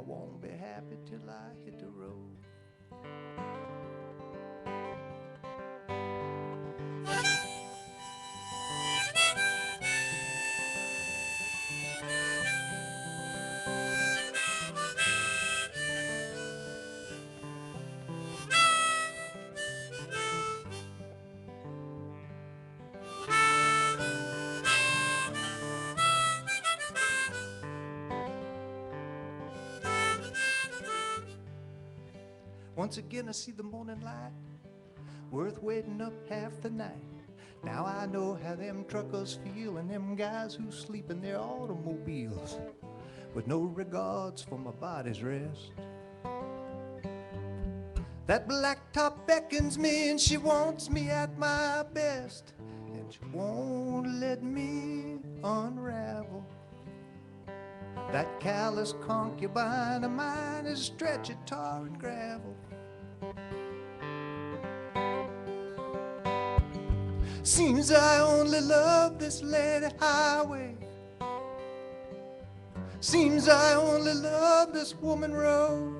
I won't be happy till I hit the road. Once again I see the morning light, worth waiting up half the night. Now I know how them truckers feel and them guys who sleep in their automobiles with no regards for my body's rest. That blacktop beckons me and she wants me at my best, and she won't let me unravel. That callous concubine of mine is a stretch of tar and gravel. Seems I only love this lady highway. Seems I only love this woman road.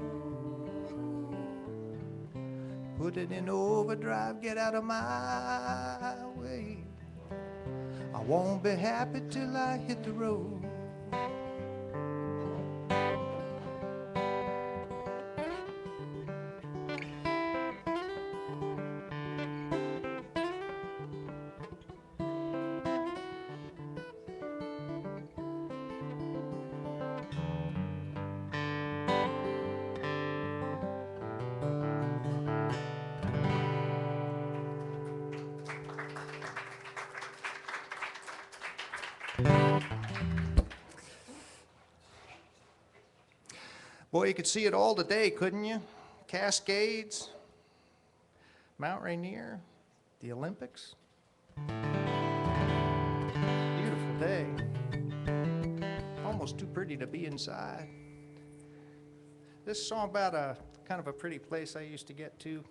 Put it in overdrive, get out of my way. I won't be happy till I hit the road. Boy, you could see it all today, couldn't you? Cascades, Mount Rainier, the Olympics. Beautiful day. Almost too pretty to be inside. This song about a kind of a pretty place I used to get to.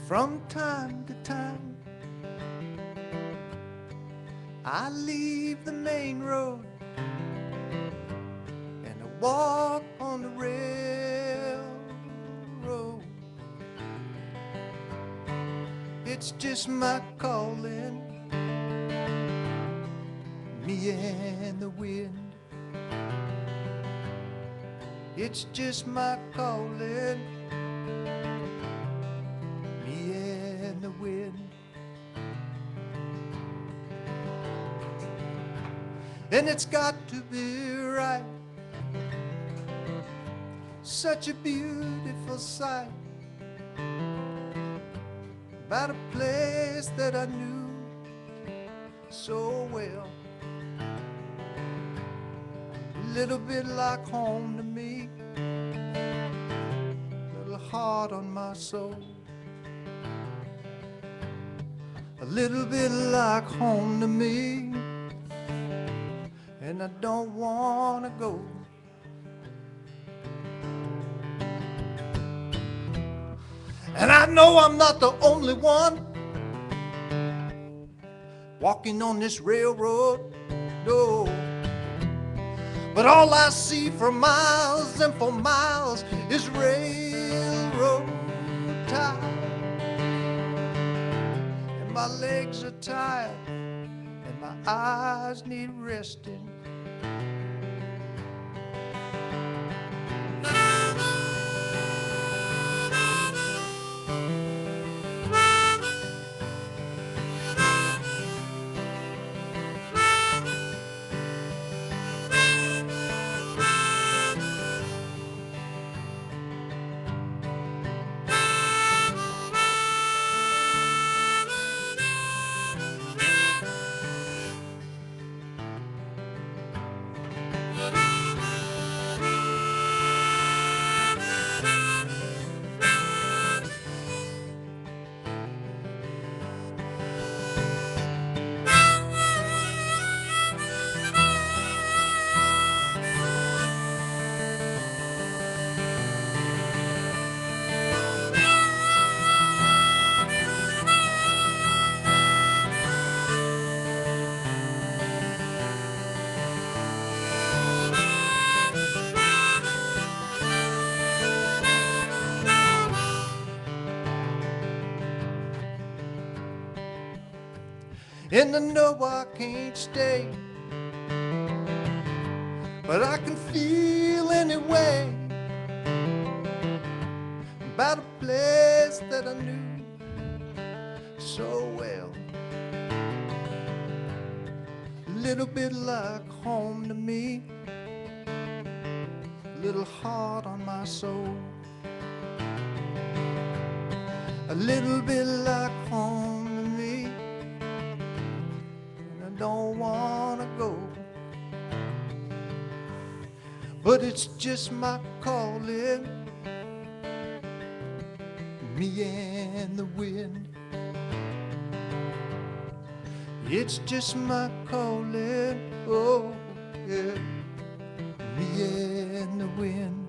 From time to time, I leave the main road and I walk on the railroad. It's just my calling, me and the wind. It's just my calling, the wind. And it's got to be right, such a beautiful sight, about a place that I knew so well, a little bit like home to me, a little hard on my soul. A little bit like home to me, and I don't want to go. And I know I'm not the only one walking on this railroad, no. But all I see for miles and for miles is railroad ties. My legs are tired and my eyes need resting. and I know I can't stay, but I can feel anyway about a place that I knew so well. A little bit like home to me, a little hard on my soul. A little bit like home to me, and I don't wanna go, but it's just my calling, me and the wind. It's just my calling, oh yeah, me and the wind.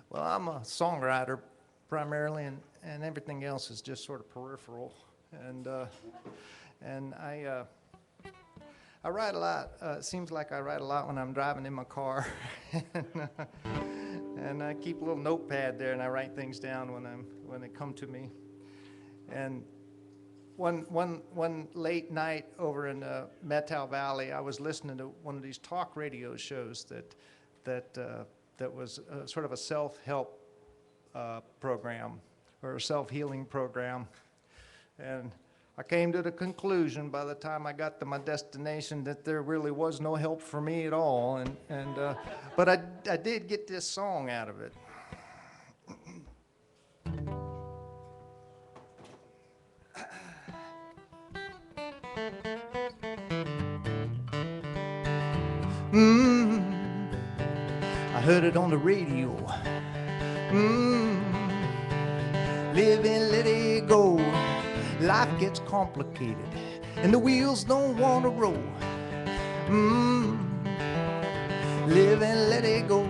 Well, I'm a songwriter primarily, and everything else is just sort of peripheral. And I write a lot. It seems like I write a lot when I'm driving in my car, and I keep a little notepad there, and I write things down when they come to me. And one late night over in Methow Valley, I was listening to one of these talk radio shows that was sort of a self-help program or a self-healing program. And I came to the conclusion by the time I got to my destination that there really was no help for me at all. But I did get this song out of it. I heard it on the radio. Live and let it go. Life gets complicated, and the wheels don't want to roll. Live and let it go.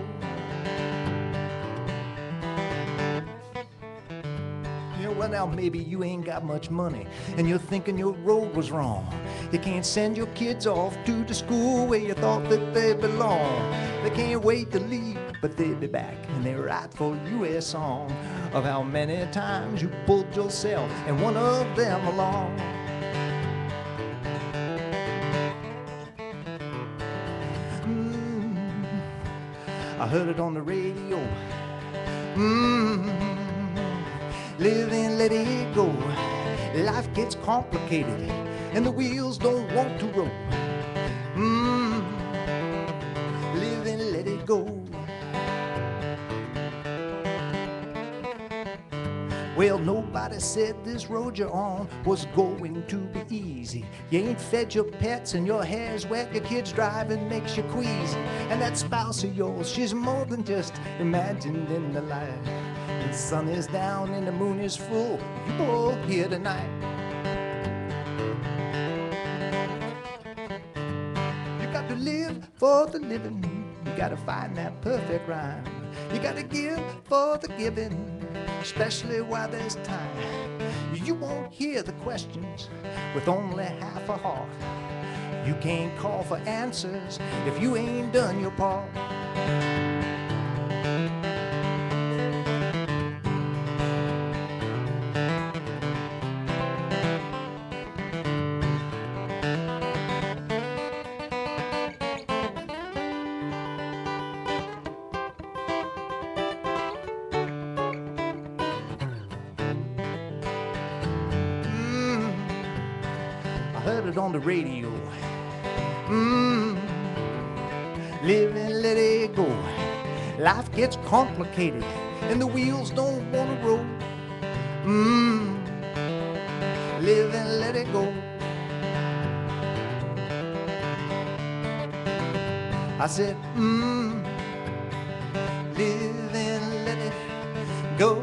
You know, well now maybe you ain't got much money, and you're thinking your road was wrong. You can't send your kids off to the school where you thought that they belong. They can't wait to leave, but they'll be back, and they write for you a song of how many times you pulled yourself and one of them along. I heard it on the radio. Live and let it go. Life gets complicated, and the wheels don't want to roll. Live and let it go. Well, nobody said this road you're on was going to be easy. You ain't fed your pets and your hair's wet, your kids driving makes you queasy. And that spouse of yours, she's more than just imagined in the light. The sun is down and the moon is full, you both here tonight. You got to live for the living, you gotta find that perfect rhyme. You gotta give for the giving, especially while there's time. You won't hear the questions with only half a heart. You can't call for answers if you ain't done your part. On the radio. Live and let it go. Life gets complicated and the wheels don't want to roll. Live and let it go. I said, live and let it go.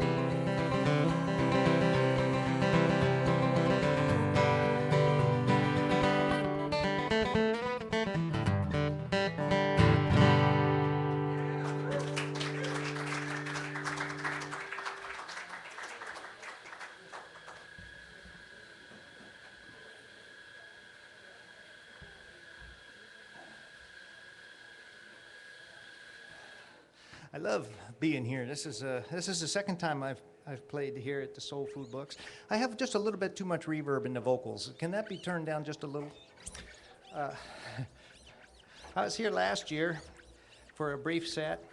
I love being here. This is the second time I've played here at the Soul Food Books. I have just a little bit too much reverb in the vocals. Can that be turned down just a little? I was here last year for a brief set.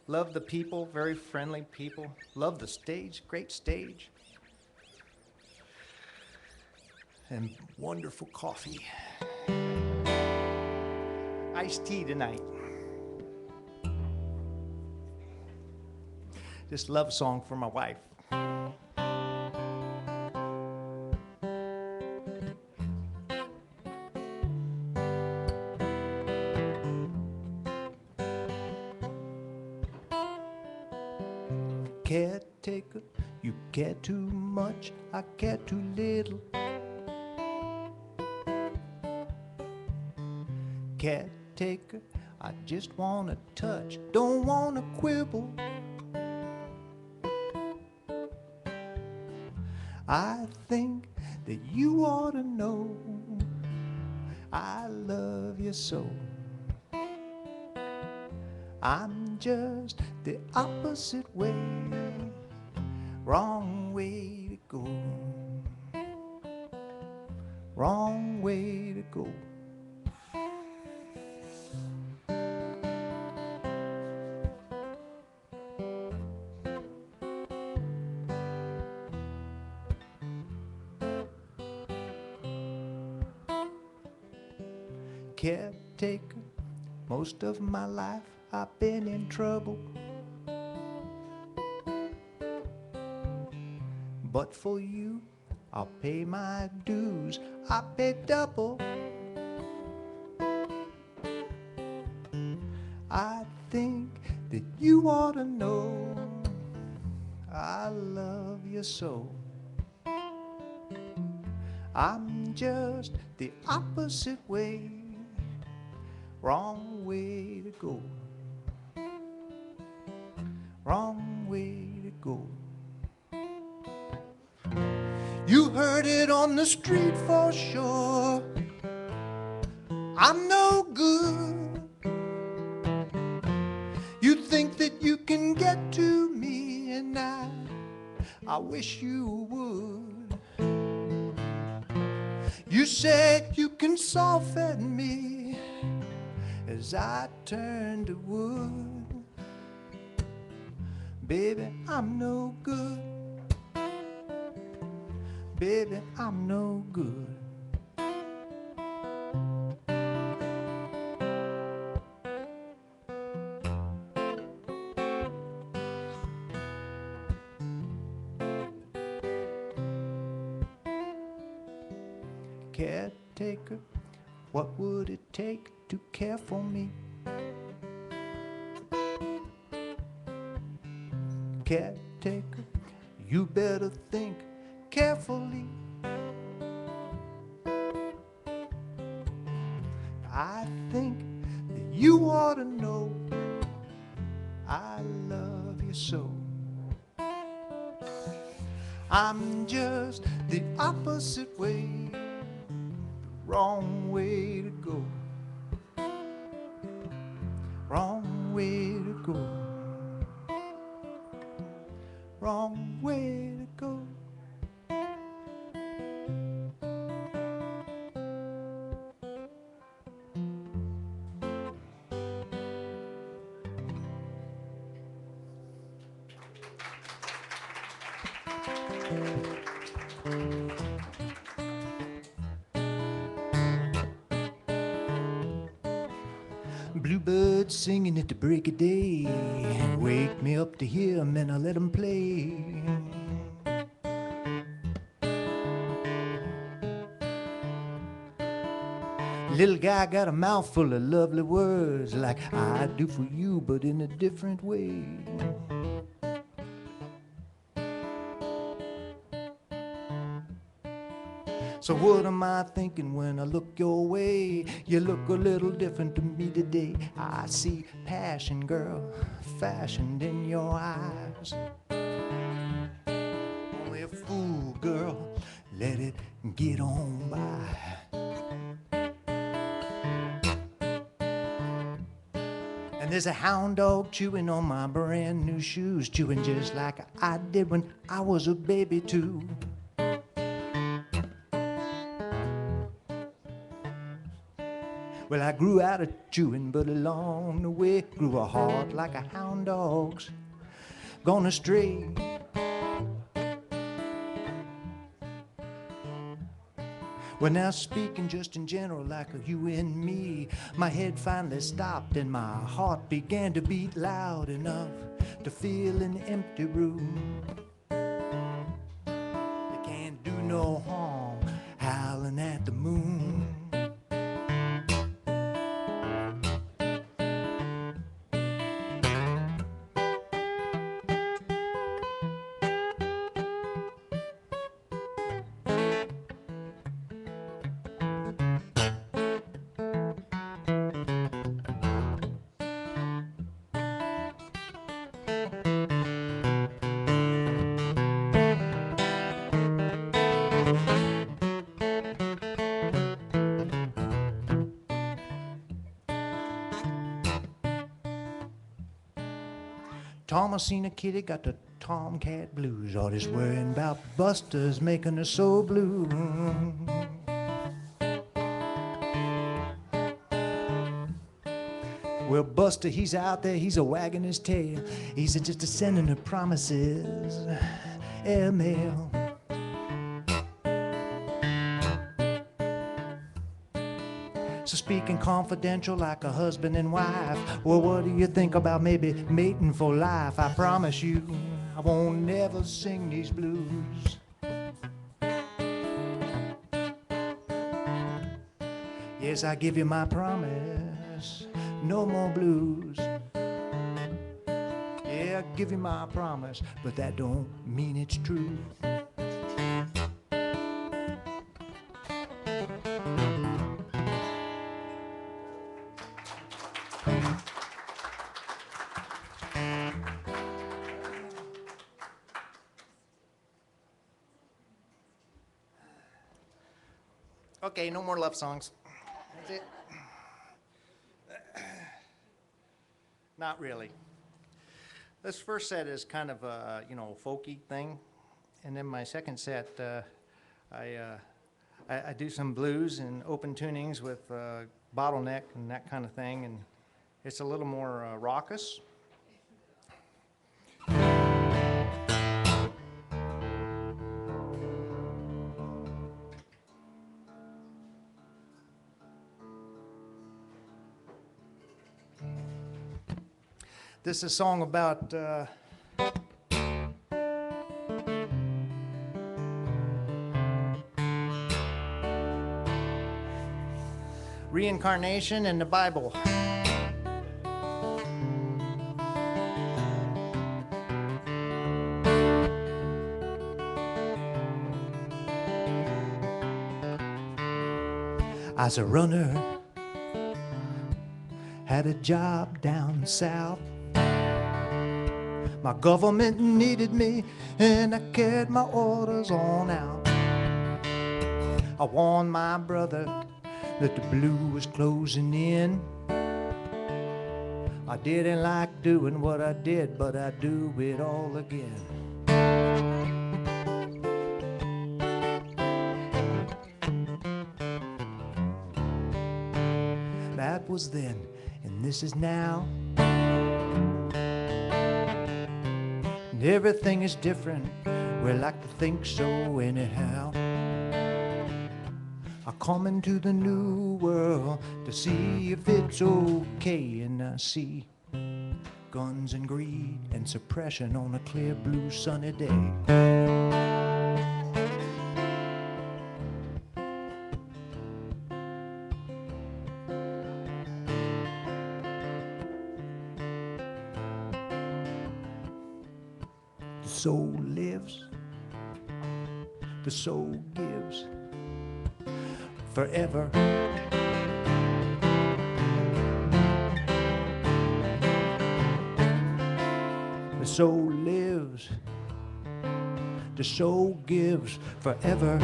Love the people, very friendly people. Love the stage, great stage. And wonderful coffee. Iced tea tonight. This love song for my wife. Caretaker, you care too much, I care too little. Caretaker, I just wanna touch, don't wanna quibble. I think that you ought to know I love you so. I'm just the opposite way, wrong way to go, wrong way to go. Caretaker, most of my life I've been in trouble. But for you, I'll pay my dues, I pay double. I think that you ought to know I love you so. I'm just the opposite way, wrong way to go, wrong way to go. You heard it on the street for sure, I'm no good. You think that you can get to me, and I wish you would. You say you can soften me as I turn to wood. Baby, I'm no good. Baby, I'm no good. Caretaker, what would it take to care for me? Caretaker, you better think carefully. I think that you ought to know I love you so. I'm just the opposite way, wrong way to go, wrong way to go, wrong way to go. Bluebirds singing at the break of day, wake me up to hear 'em and I let 'em play. Little guy got a mouthful of lovely words like I do for you, but in a different way. So what am I thinking when I look your way? You look a little different to me today. I see passion, girl, fashioned in your eyes. Only a fool, girl, let it get on by. And there's a hound dog chewing on my brand new shoes, chewing just like I did when I was a baby too. Well, I grew out of chewing, but along the way grew a heart like a hound dog's gone astray. Well, now speaking just in general like you and me, my head finally stopped and my heart began to beat loud enough to fill an empty room. You can't do no harm howling at the moon. Thomasina Kitty got the tomcat blues, all this worrying about Buster's making her so blue. Well, Buster, he's out there, he's a wagging his tail, he's just a sending her promises, airmail. So speaking confidential like a husband and wife, well, what do you think about maybe mating for life? I promise you, I won't never sing these blues. Yes, I give you my promise, no more blues. Yeah, I give you my promise, but that don't mean it's true. Okay, no more love songs. That's it. Not really. This first set is kind of a, folky thing. And then my second set, I do some blues and open tunings with bottleneck and that kind of thing. And it's a little more raucous. This is a song about reincarnation and the Bible. I was a runner, had a job down south. My government needed me, and I carried my orders on out. I warned my brother that the blue was closing in. I didn't like doing what I did, but I'd do it all again. That was then, and this is now. Everything is different, we like to think so anyhow. I come into the new world to see if it's okay, and I see guns and greed and suppression on a clear blue sunny day. The soul lives, the soul gives forever. The soul lives, the soul gives forever.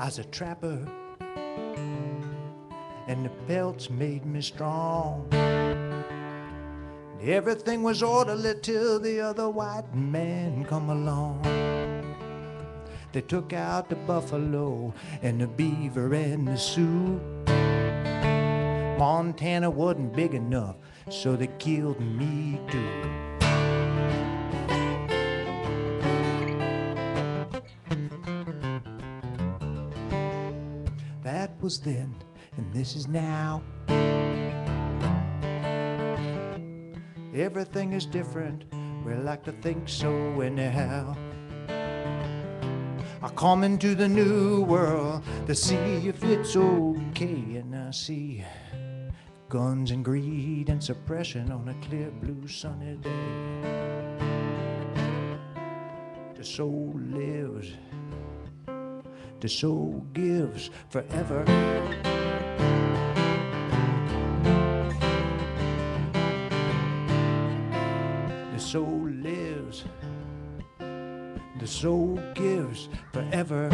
I was a trapper, and the pelts made me strong. Everything was orderly till the other white man come along. They took out the buffalo and the beaver and the Sioux. Montana wasn't big enough, so they killed me too. That was then, and this is now. Everything is different, we like to think so anyhow. I come into the new world to see if it's okay, and I see guns and greed and suppression on a clear blue sunny day. The soul lives, the soul gives forever. The soul lives, the soul gives forever.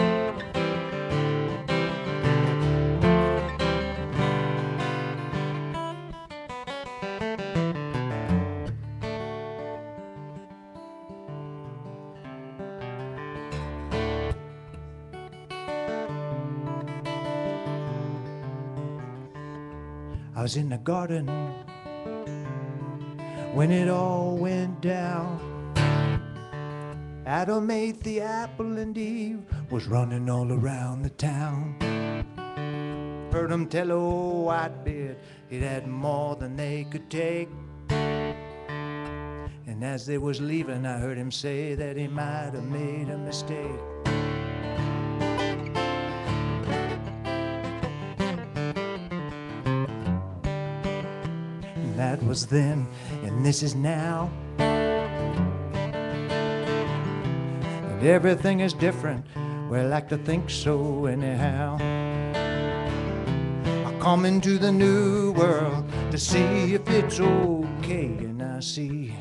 I was in the garden when it all went down. Adam ate the apple and Eve was running all around the town. Heard them tell old Whitebeard he'd had more than they could take. And as they was leaving, I heard him say that he might have made a mistake. And that was then, and this is now. Everything is different, we like to think so anyhow. I come into the new world to see if it's okay, and I see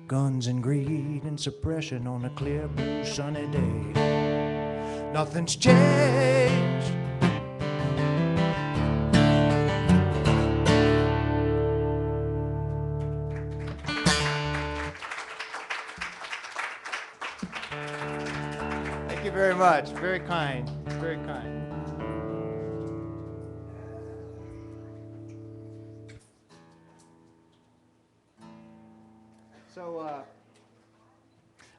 guns and greed and suppression on a clear blue sunny day. Nothing's changed. Thank you very much. Very kind. Very kind. So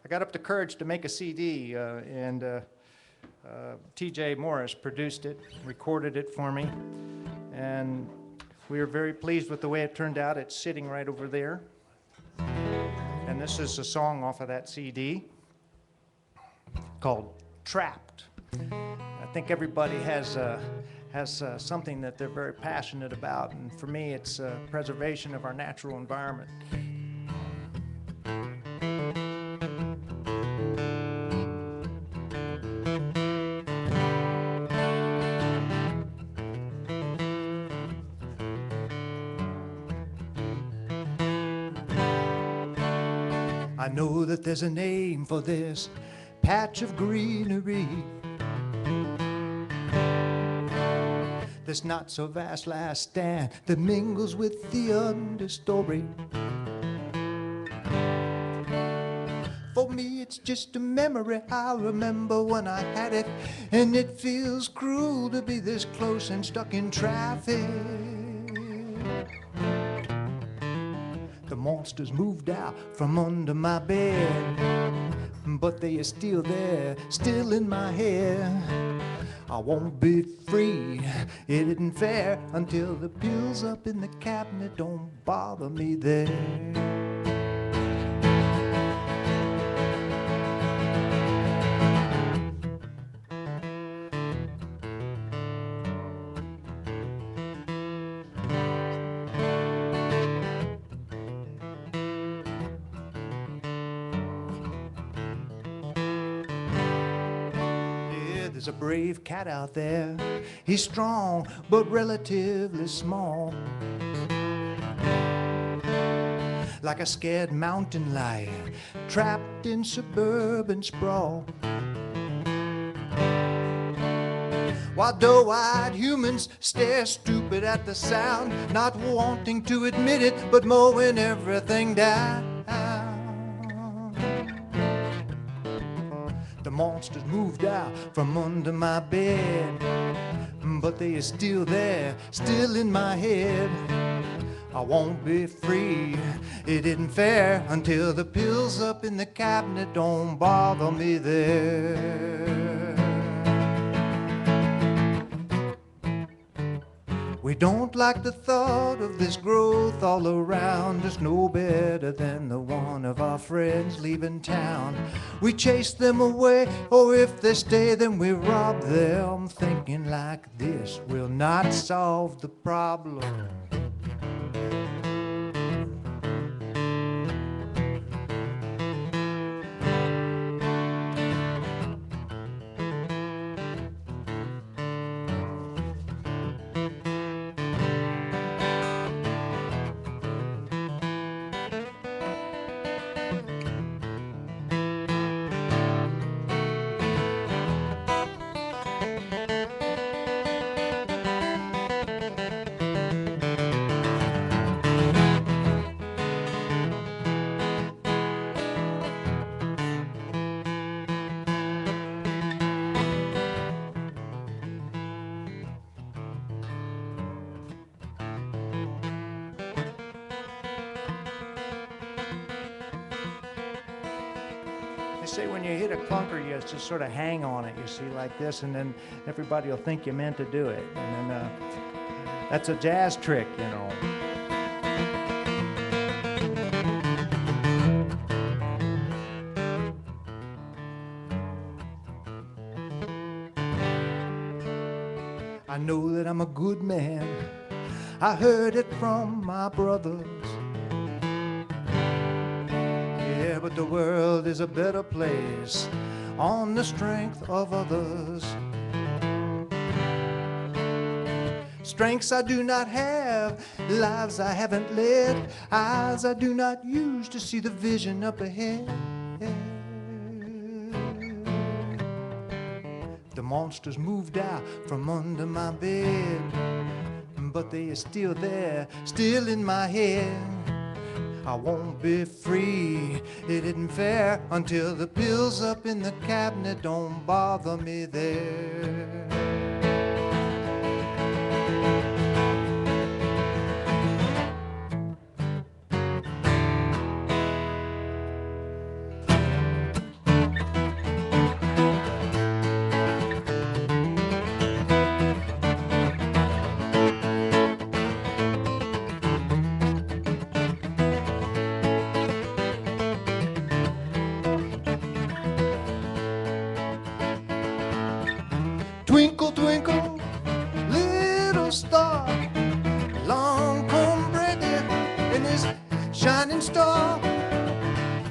I got up the courage to make a CD, and TJ Morris produced it, recorded it for me, and we were very pleased with the way it turned out. It's sitting right over there. And this is a song off of that CD called Trapped. I think everybody has something that they're very passionate about, and for me it's preservation of our natural environment. I know that there's a name for this patch of greenery, this not so vast last stand that mingles with the understory. For me it's just a memory. I remember when I had it, and it feels cruel to be this close and stuck in traffic. The monsters moved out from under my bed, but they are still there, still in my head. I won't be free, it isn't fair, until the pills up in the cabinet don't bother me there. There's a brave cat out there. He's strong, but relatively small. Like a scared mountain lion, trapped in suburban sprawl. while doe-eyed humans stare stupid at the sound, not wanting to admit it, but mowing everything down. The monsters moved out from under my bed, but they are still there, still in my head. I won't be free, it isn't fair, until the pills up in the cabinet don't bother me there. We don't like the thought of this growth all around us, no better than the one of our friends leaving town. We chase them away, or if they stay then we rob them, thinking like this will not solve the problem. They say when you hit a clunker, you just sort of hang on it, you see, like this, and then everybody will think you meant to do it. And then that's a jazz trick, you know. I know that I'm a good man. I heard it from my brothers. Yeah, but the world is a better place on the strength of others. Strengths I do not have, lives I haven't led, eyes I do not use to see the vision up ahead. The monsters moved out from under my bed, but they are still there, still in my head. I won't be free, it isn't fair, until the pills up in the cabinet don't bother me there. Twinkle, twinkle, little star, long come Brady in his shining star.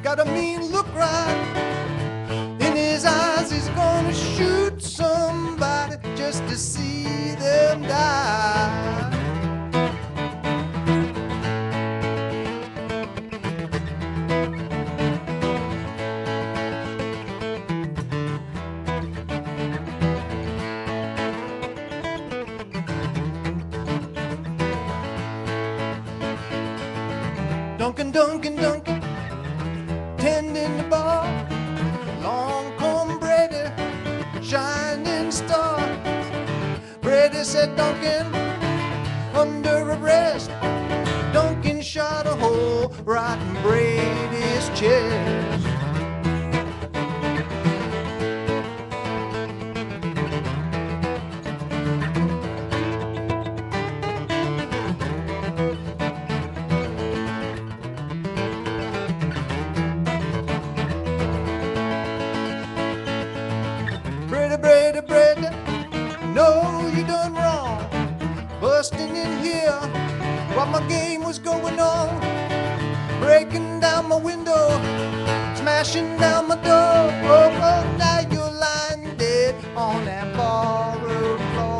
Got a mean look right in his eyes, he's gonna shoot somebody just to see them die. Duncan, Duncan, Duncan, tending the bar. Long come Brady, shining star. Brady said, Duncan, under arrest. Duncan shot a hole right in Brady's chest. Brady, Brady, no, you done wrong, busting in here while my game was going on, breaking down my window, smashing down my door. Oh, oh, now you're lying dead on that borrowed floor.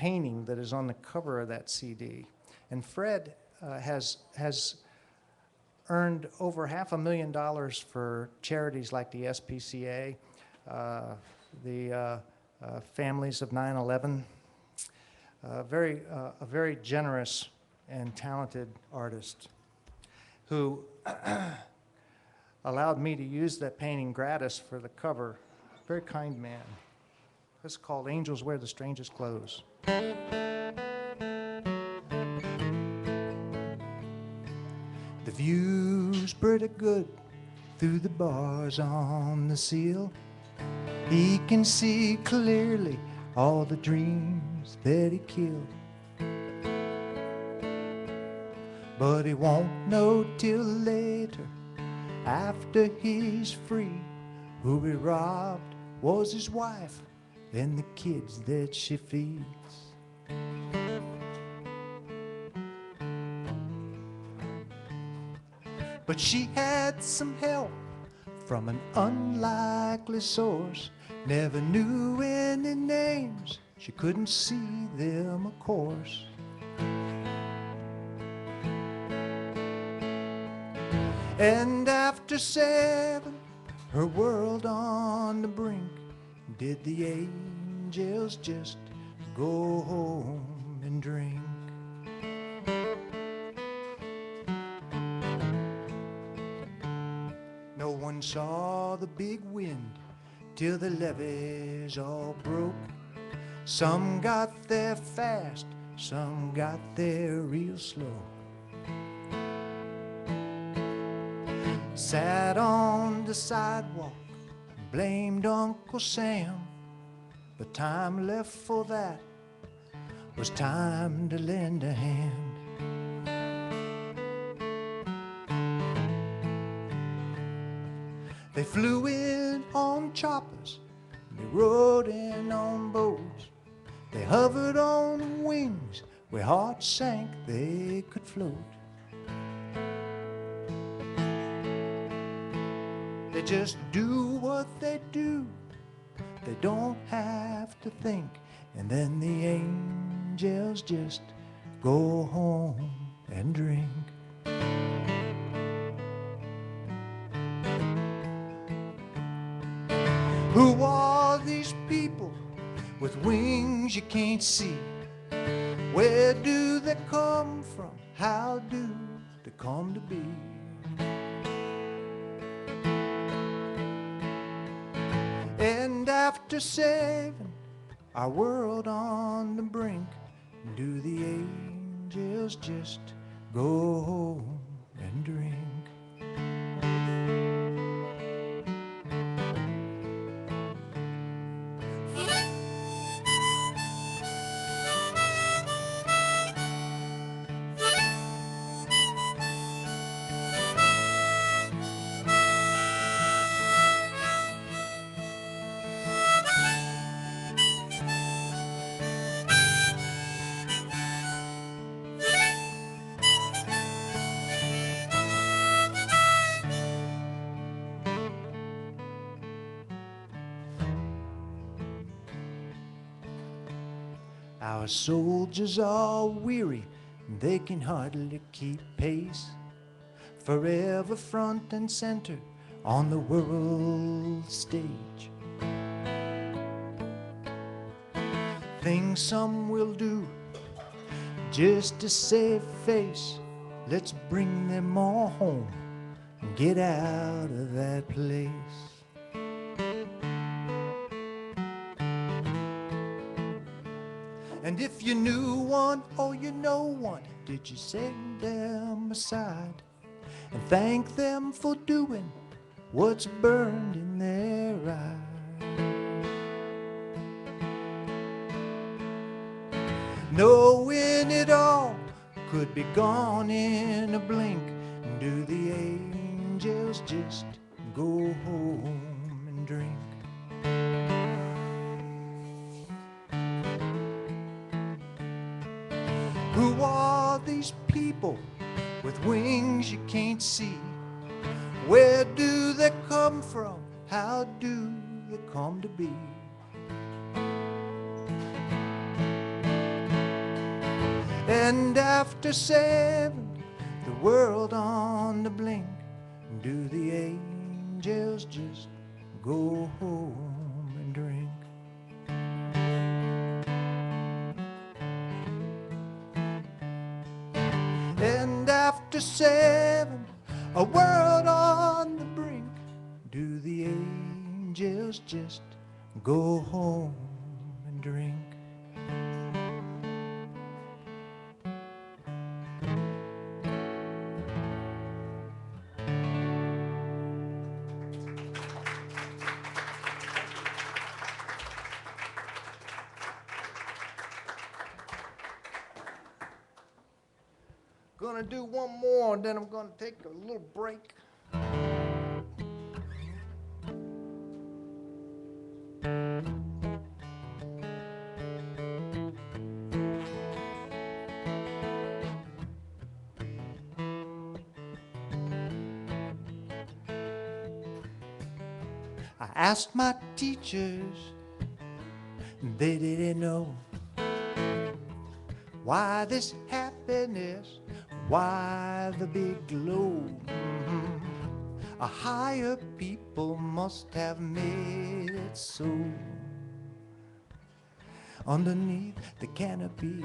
painting that is on the cover of that CD. And Fred has earned over $500,000 for charities like the SPCA, the families of 9/11. A very generous and talented artist who allowed me to use that painting gratis for the cover. Very kind man. It's called Angels Wear the Strangest Clothes. The view's pretty good through the bars on the seal. He can see clearly all the dreams that he killed. But he won't know till later, after he's free, who he robbed was his wife and the kids that she feeds. But she had some help from an unlikely source. Never knew any names, she couldn't see them, of course. And after 7, her world on the brink, did the angels just go home and drink? No one saw the big wind till the levees all broke. Some got there fast, some got there real slow. Sat on the sidewalk, blamed Uncle Sam. The time left for that was time to lend a hand. They flew in on choppers, they rode in on boats. They hovered on wings where hearts sank they could float. They just do what they do, they don't have to think. And then the angels just go home and drink. Who are these people with wings you can't see? Where do they come from? How do they come to be? And after 7, our world on the brink, do the angels just go home and drink? Our soldiers are weary, they can hardly keep pace. Forever front and center on the world stage. Things some will do just to save face. Let's bring them all home and get out of that place. And if you knew one or you know one, did you set them aside and thank them for doing what's burned in their eyes? Knowing it all could be gone in a blink, do the angels just go home and drink? Who are these people with wings you can't see? Where do they come from? How do they come to be? And after 7, the world on the blink. Do the angels just go home and drink? And after 7, a world on the brink. Do the angels just go home and drink? Gonna do one more, and then I'm gonna take a little break. I asked my teachers, they didn't know why this happiness, why the big glow. A higher people must have made it so. Underneath the canopy,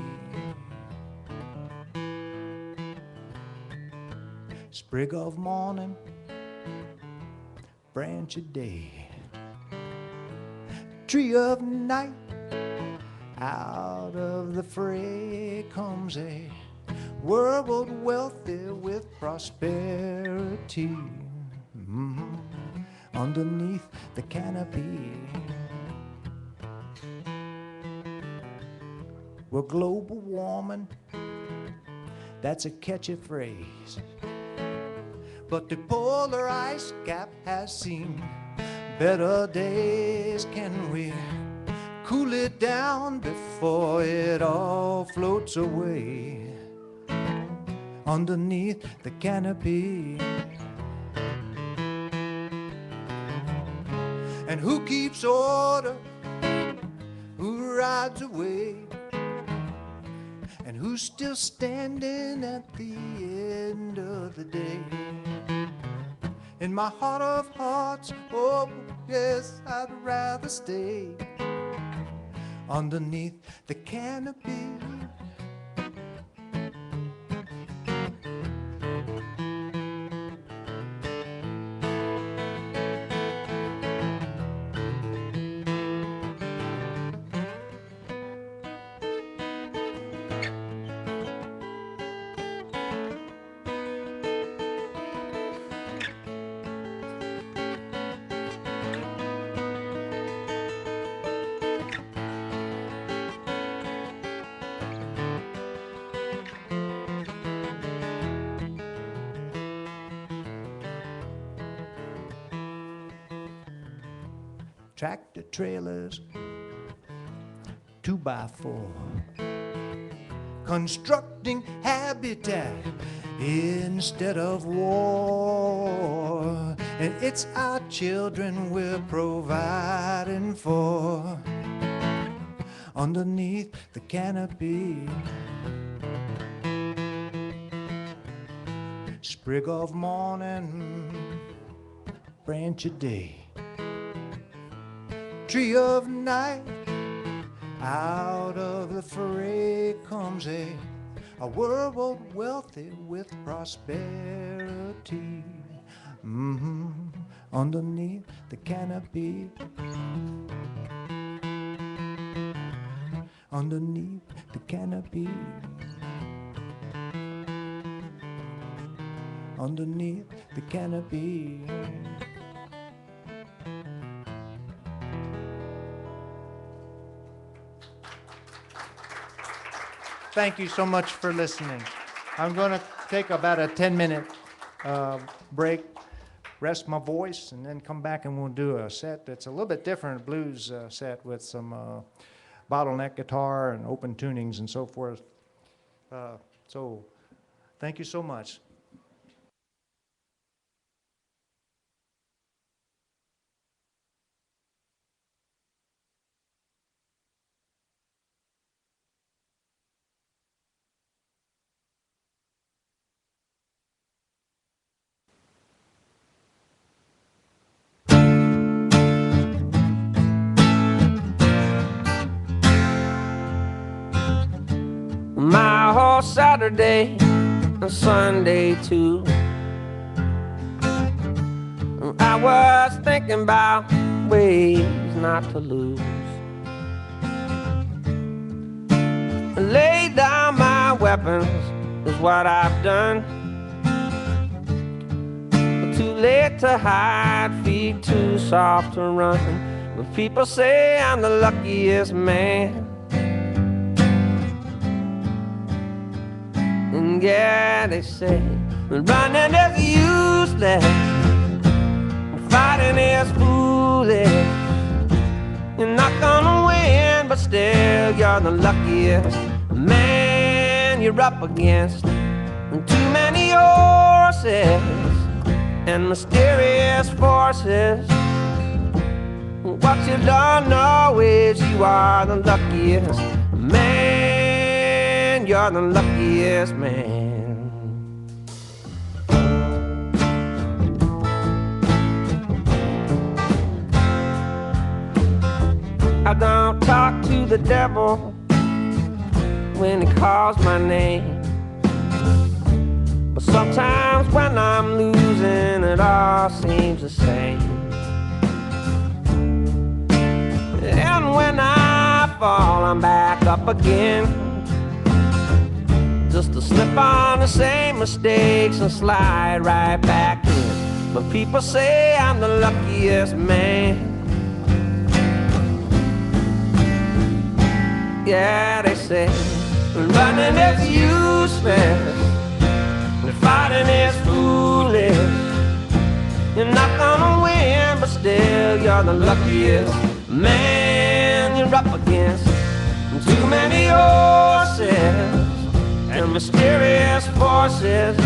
sprig of morning, branch of day, tree of night. Out of the fray comes a world wealthy with prosperity. Underneath the canopy, well, global warming, that's a catchy phrase, but the polar ice cap has seen better days. Can we cool it down before it all floats away? Underneath the canopy. And who keeps order? Who rides away? And who's still standing at the end of the day? In my heart of hearts, oh yes, I'd rather stay underneath the canopy. Tractor trailers, 2x4, constructing habitat instead of war. And it's our children we're providing for underneath the canopy. Sprig of morning, branch of day, tree of night. Out of the fray comes a world wealthy with prosperity. Underneath the canopy. Underneath the canopy. Underneath the canopy. Thank you so much for listening. I'm going to take about a 10-minute break, rest my voice, and then come back and we'll do a set that's a little bit different, a blues set with some bottleneck guitar and open tunings and so forth. So thank you so much. my whole Saturday and Sunday too. I was thinking about ways not to lose. Lay down my weapons is what I've done. Too late to hide, feet too soft to run. But people say I'm the luckiest man. And yeah, they say running is useless, fighting is foolish. You're not gonna win, but still you're the luckiest man you're up against. Too many horses and mysterious forces. What you don't know is you are the luckiest man. You're the luckiest man. I don't talk to the devil when he calls my name. But sometimes when I'm losing, it all seems the same. And when I fall, I'm back up again, just to slip on the same mistakes and slide right back in. But people say I'm the luckiest man. Yeah, they say running is useless, fighting is foolish. You're not gonna win, but still you're the luckiest man you're up against. Too many horses and mysterious forces.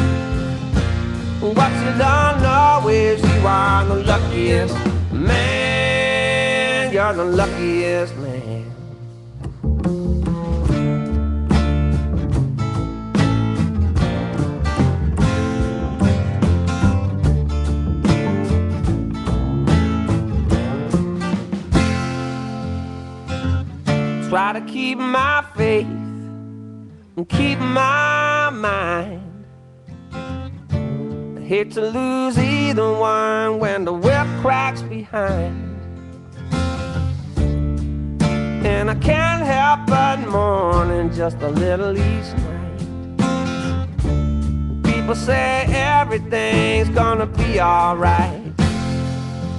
What you don't know is you are the luckiest man. You're the luckiest man. Try to keep my faith and keep my mind. I hate to lose either one when the whip cracks behind. And I can't help but mourning just a little each night. People say everything's gonna be alright.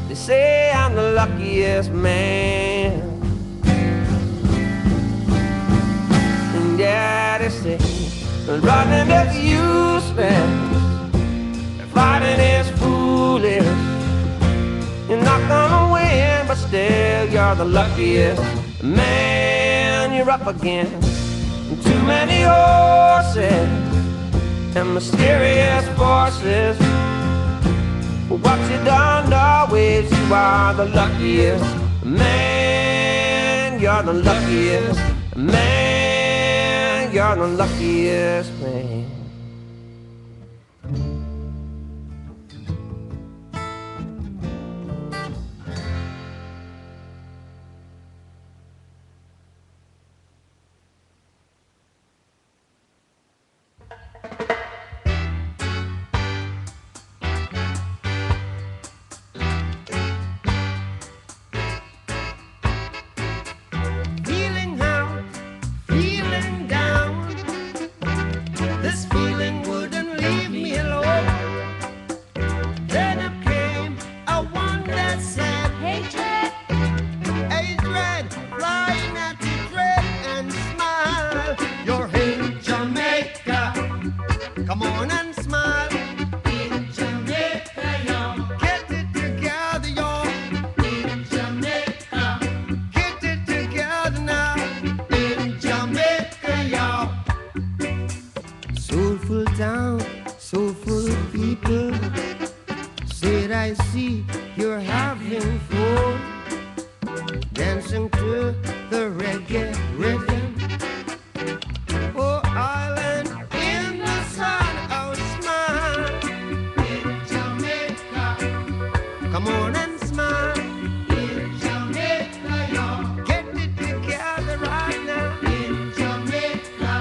They say I'm the luckiest man. Yeah, they say running is useless, fighting is foolish. You're not gonna win, but still you're the luckiest man you're up against. Too many horses and mysterious forces. What you don't know is you are the luckiest man. You're the luckiest man. You're the luckiest man. Come on and smile. In Jamaica, y'all. Get it together, y'all. In Jamaica. Get it together now. In Jamaica, y'all. Soulful town, soulful people. Said I see you're having fun. Dancing to the reggae rhythm. Oh, island in the sun, oh, smile. In Jamaica. Come on and smile. In Jamaica, y'all. Get it together right now. In Jamaica.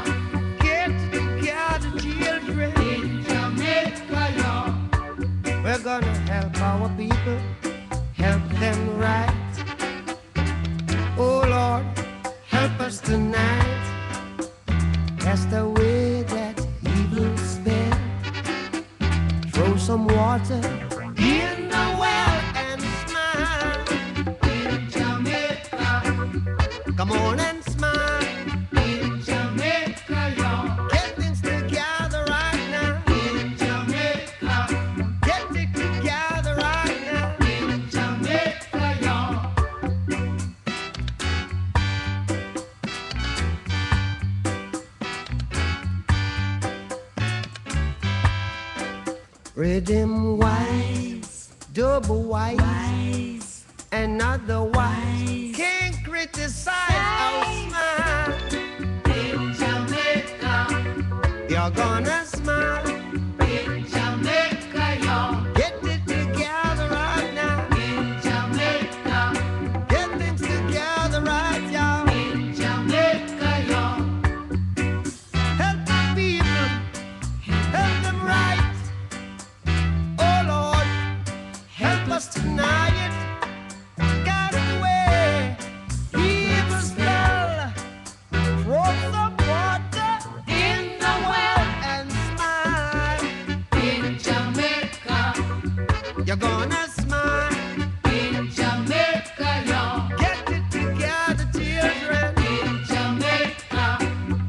cast away that evil spell. Throw some water in the well and smile. In Jamaica, come on and smile. In Jamaica, y'all. Get things together right now. In Jamaica, get it together right now. In Jamaica, y'all. Rhythm wise, double wise, another wise. Can't criticize our smile. In Jamaica, you're gonna smile. In Jamaica, y'all. Get it together right now. In Jamaica, get things together right, y'all. In Jamaica, y'all. Help the people, help them right. Oh Lord, help us tonight. Cast away evil spell. Throw some water in the well and smile. In Jamaica, you're gonna smile. In Jamaica, y'all. Get it together, children. In Jamaica,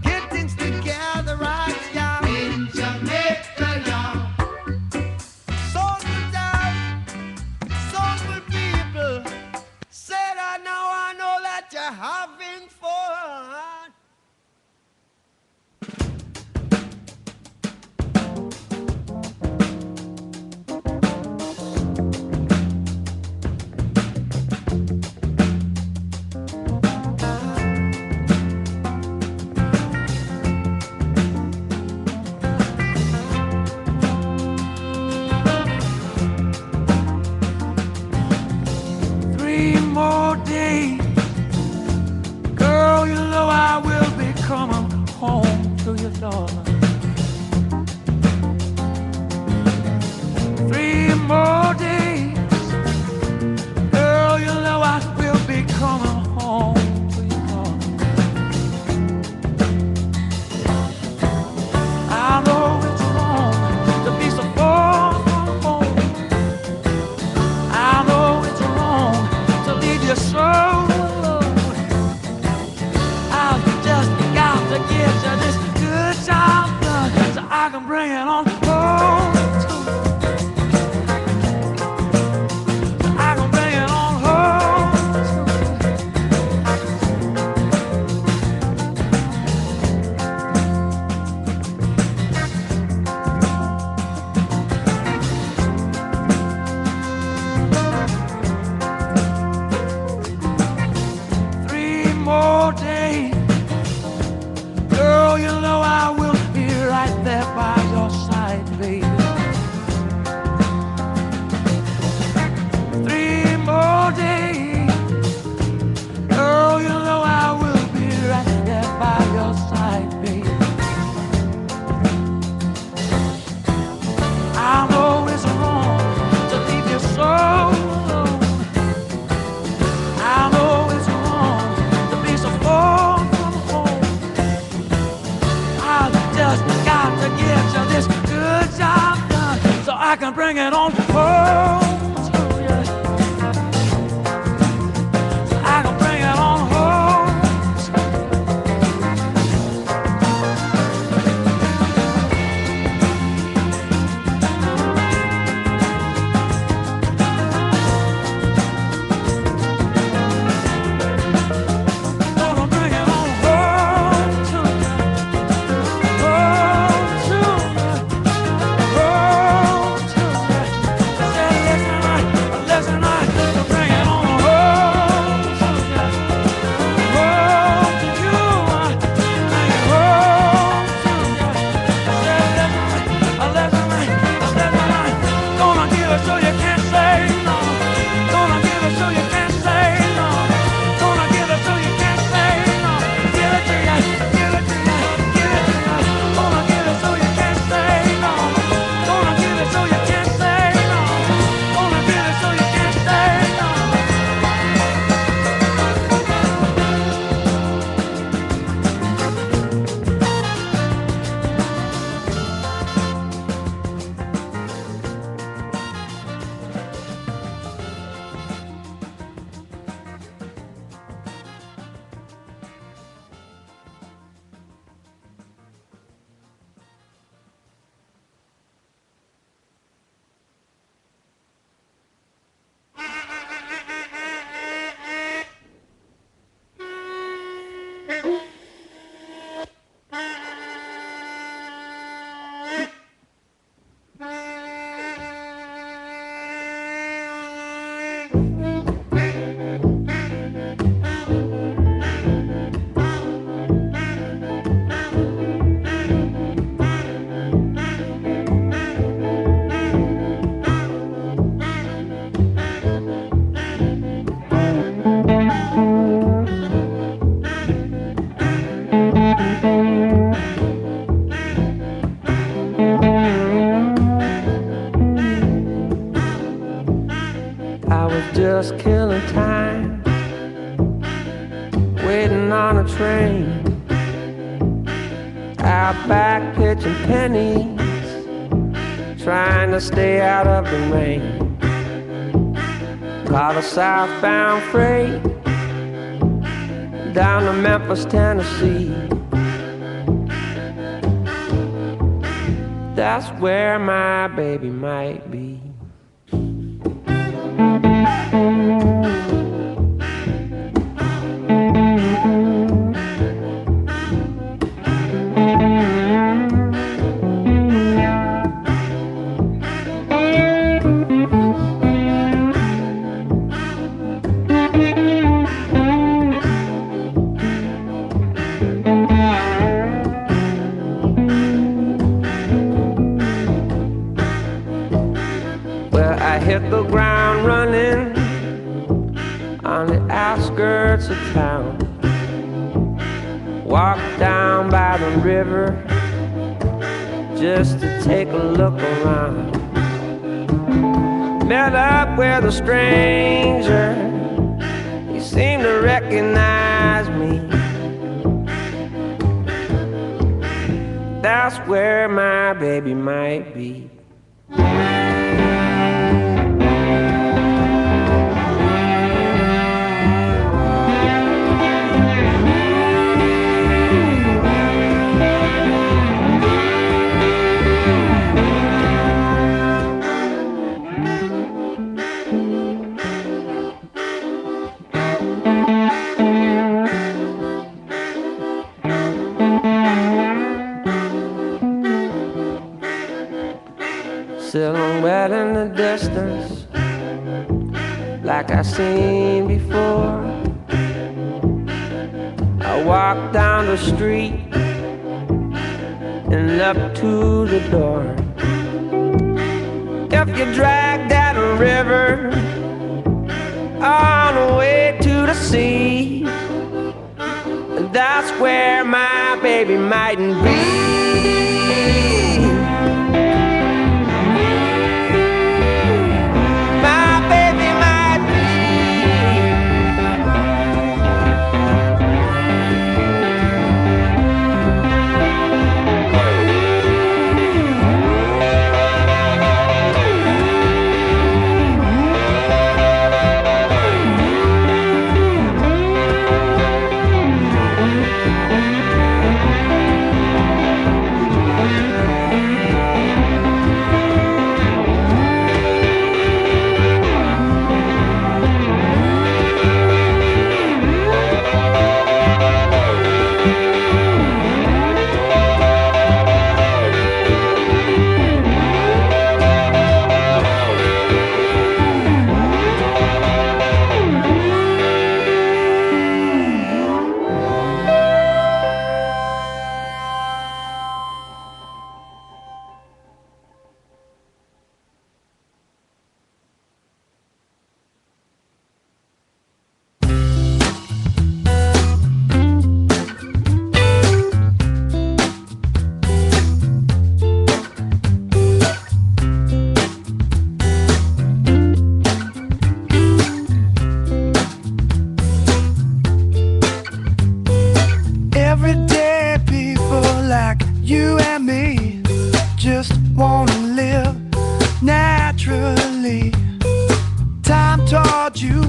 get things together right, y'all. In Jamaica, y'all. Soulful town, soulful people. Said I know that you're having fun. Three more days, girl, you know I will be coming home to your daughter. 3 more days, girl, you know I will be coming home to your daughter. I know it's wrong to be so far from home. I know it's wrong to leave you so alone. I've just got to get you this good job done so I can bring it on home to you. So I can bring it on home to you. 3 more days, girl, you know I will be right there by your side, baby. 3 more days, girl, you know I will be right there by your side, baby. I know it's wrong to leave you so alone. I know it's wrong to be so far from home. I've just got to get you this good job done so I can bring it on home to you. So I can bring it on home to Gonna bring it on home to you. Home to you. Home to you. Said let's just killing time, waiting on a train, out back pitching pennies, trying to stay out of the rain. Caught a southbound freight down to Memphis, Tennessee. That's where my baby might be. I hit the ground running on the outskirts of town. Walked down by the river just to take a look around. Met up with a stranger, he seemed to recognize me. That's where my baby might be. Silhouette in the distance, like I seen before. I walked down the street and up to the door. If you drag that river on the way to the sea, that's where my baby mightn't be. You and me just wanna live naturally. Time taught you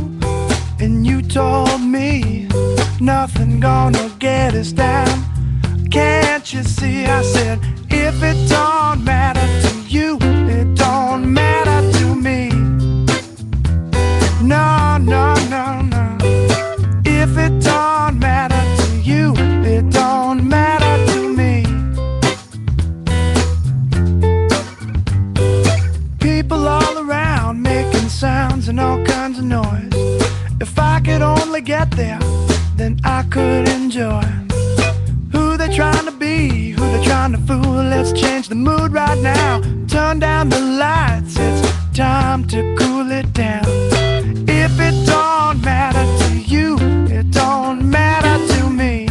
and you told me nothing gonna get us down. Can't you see? I said, if it don't matter to you, it don't matter to me. No, no, no, no. If it don't matter to you, it don't matter to me. People all around making sounds and all kinds of noise. If I could only get there, then I could enjoy. Who they trying to be, who they trying to fool. Let's change the mood right now. Turn down the lights, it's time to cool it down. If it don't matter to you, it don't matter to me.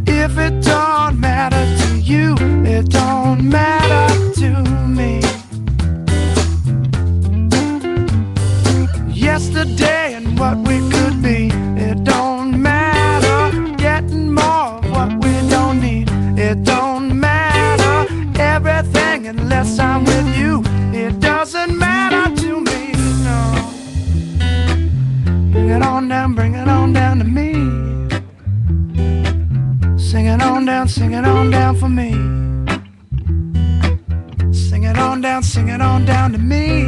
If it don't matter to you, it don't matter to me. Sing it on down for me. Sing it on down to me.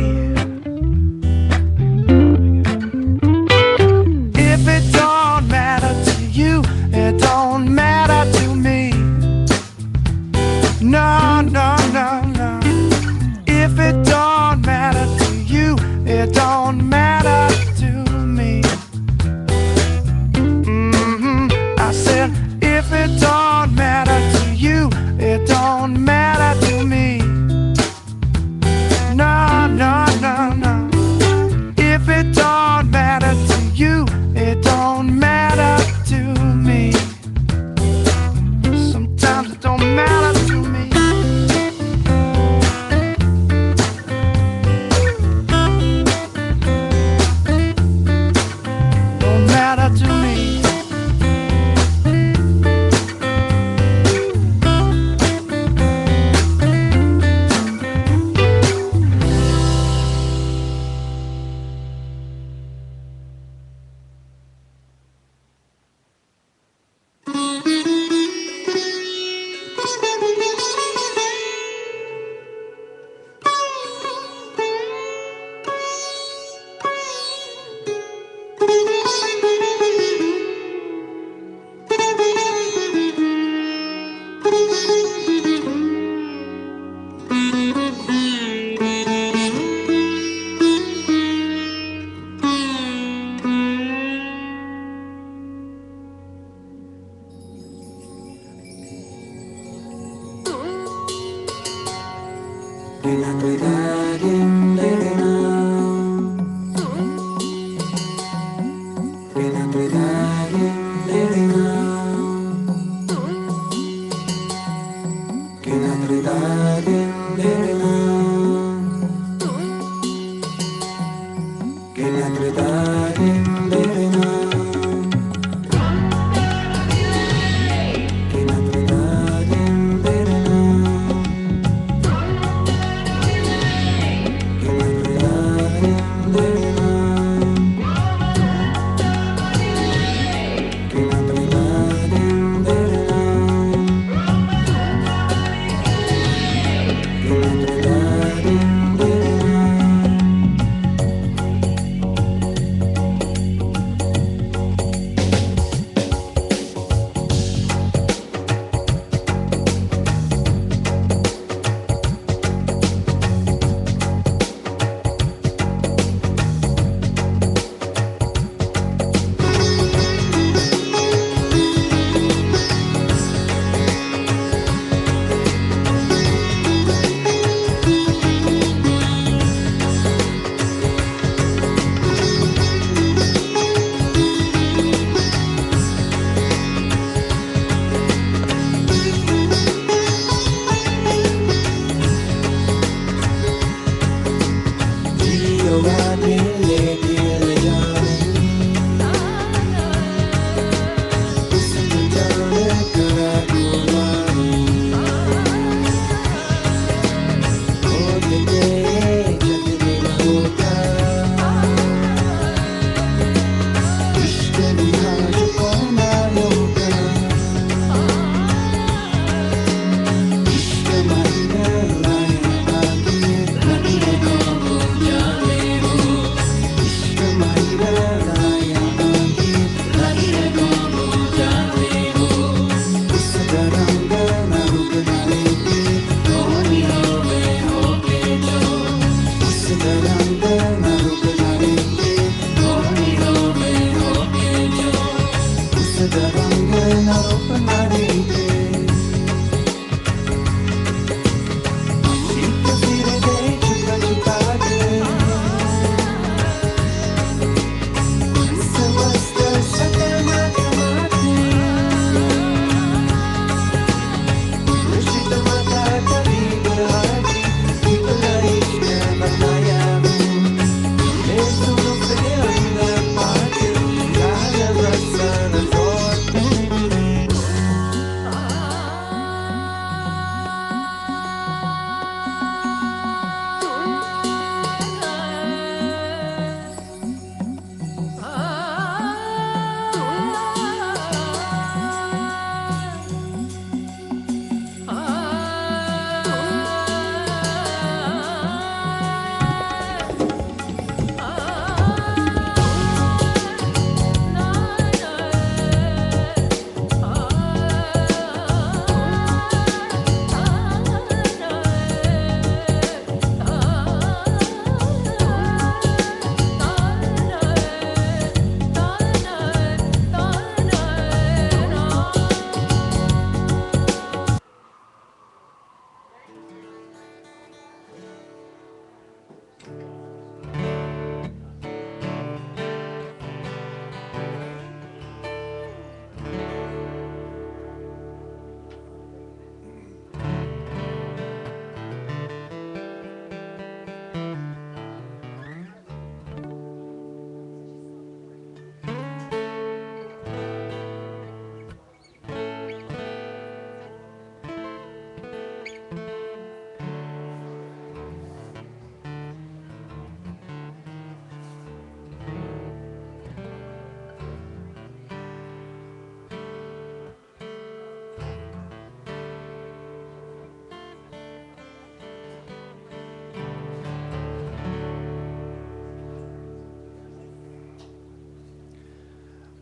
If it don't matter to you, it don't matter to me. No, no, no, no. If it don't matter to you, it don't matter to me. I said, if it don't matter to you, it don't matter to me. No, no, no, no. If it don't matter to you, it don't matter to me. Sometimes it don't matter to me. Don't matter to me.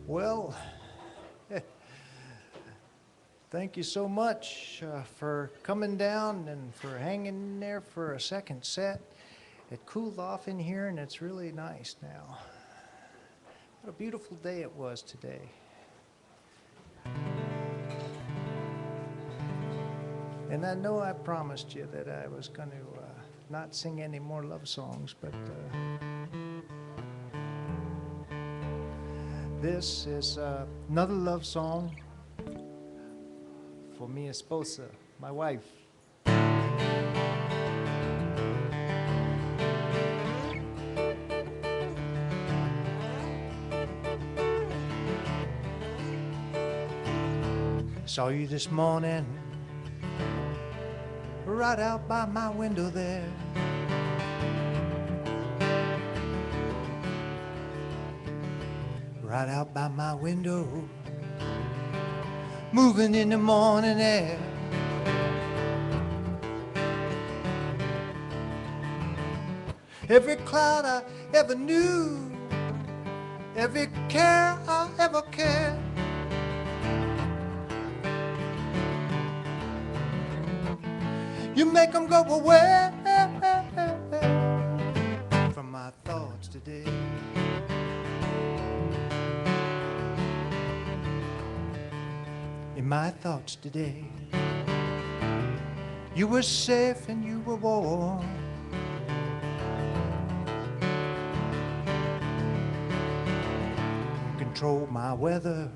Well, thank you so much for coming down and for hanging in there for a second set. It cooled off in here and it's really nice now. What a beautiful day it was today. And I know I promised you that I was going to not sing any more love songs, but this is another love song for mi esposa, my wife. Saw you this morning, right out by my window there. Right out by my window, moving in the morning air. Every cloud I ever knew, every care I ever cared, you make them go away from my thoughts today. In my thoughts today, you were safe and you were warm. Control my weather,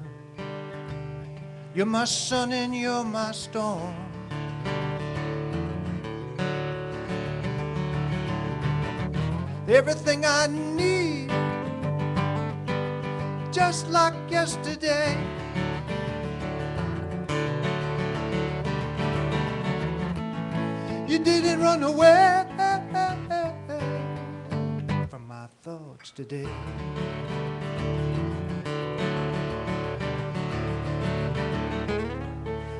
you're my sun and you're my storm. Everything I need, just like yesterday. You didn't run away from my thoughts today.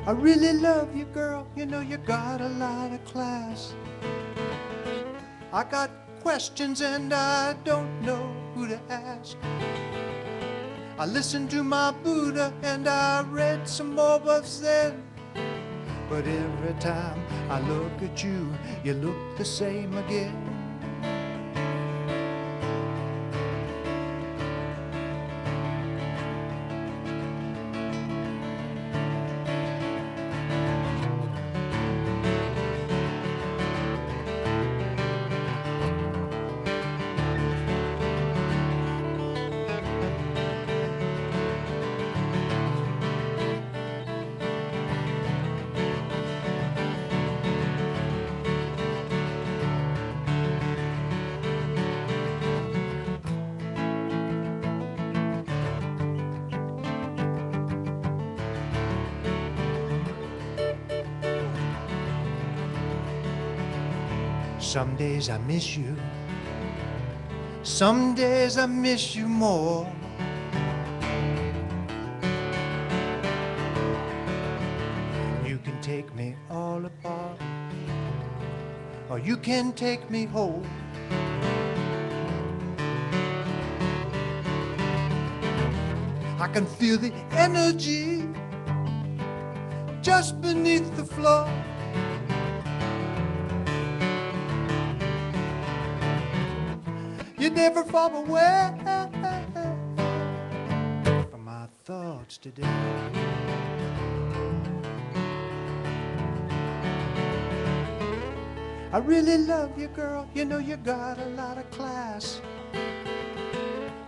I really love you, girl. You know you got a lot of class. I got questions and I don't know who to ask. I listened to my Buddha and I read some more of Zen. But every time I look at you, you look the same again. Some days I miss you, some days I miss you more. You can take me all apart, or you can take me whole. I can feel the energy just beneath the floor. You never fall away from my thoughts today. I really love you, girl. You know you got a lot of class.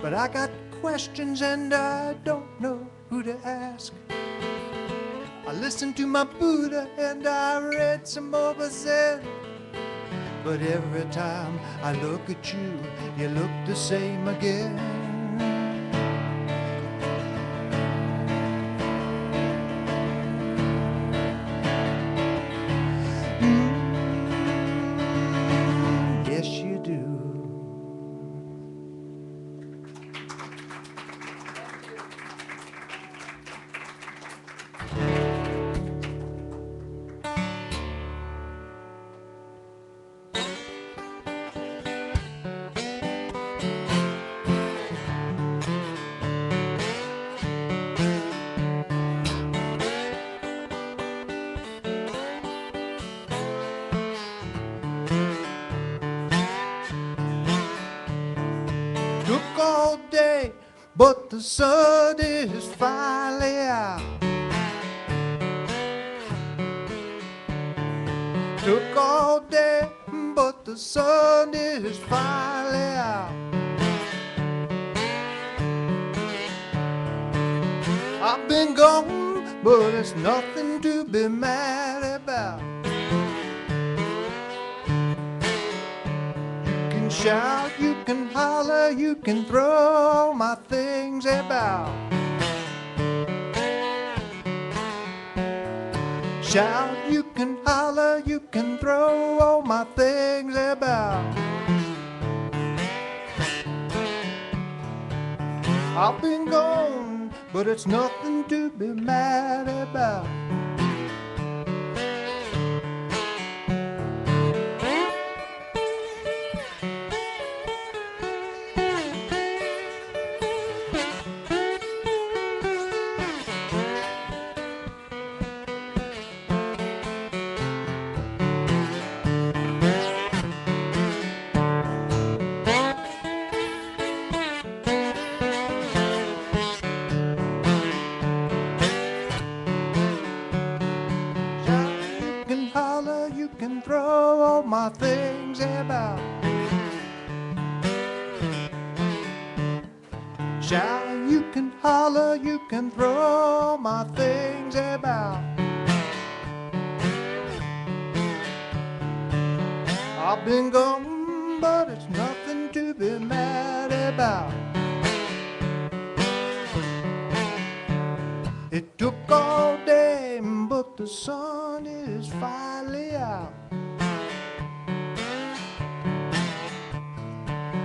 But I got questions and I don't know who to ask. I listened to my Buddha and I read some more Zen. But every time I look at you, you look the same again. Yes, you do. the sun is finally out. Took all day, but the sun is finally out. I've been gone, but it's nothing to be mad about. You can shout, you can holler, you can throw my things about. Shout, you can holler, you can throw all my things about. I've been gone, but it's nothing to be mad about. You can throw all my things about. Shout, you can holler, you can throw all my things about. I've been gone, but it's nothing to be mad about. It took all day, but the sun is finally out.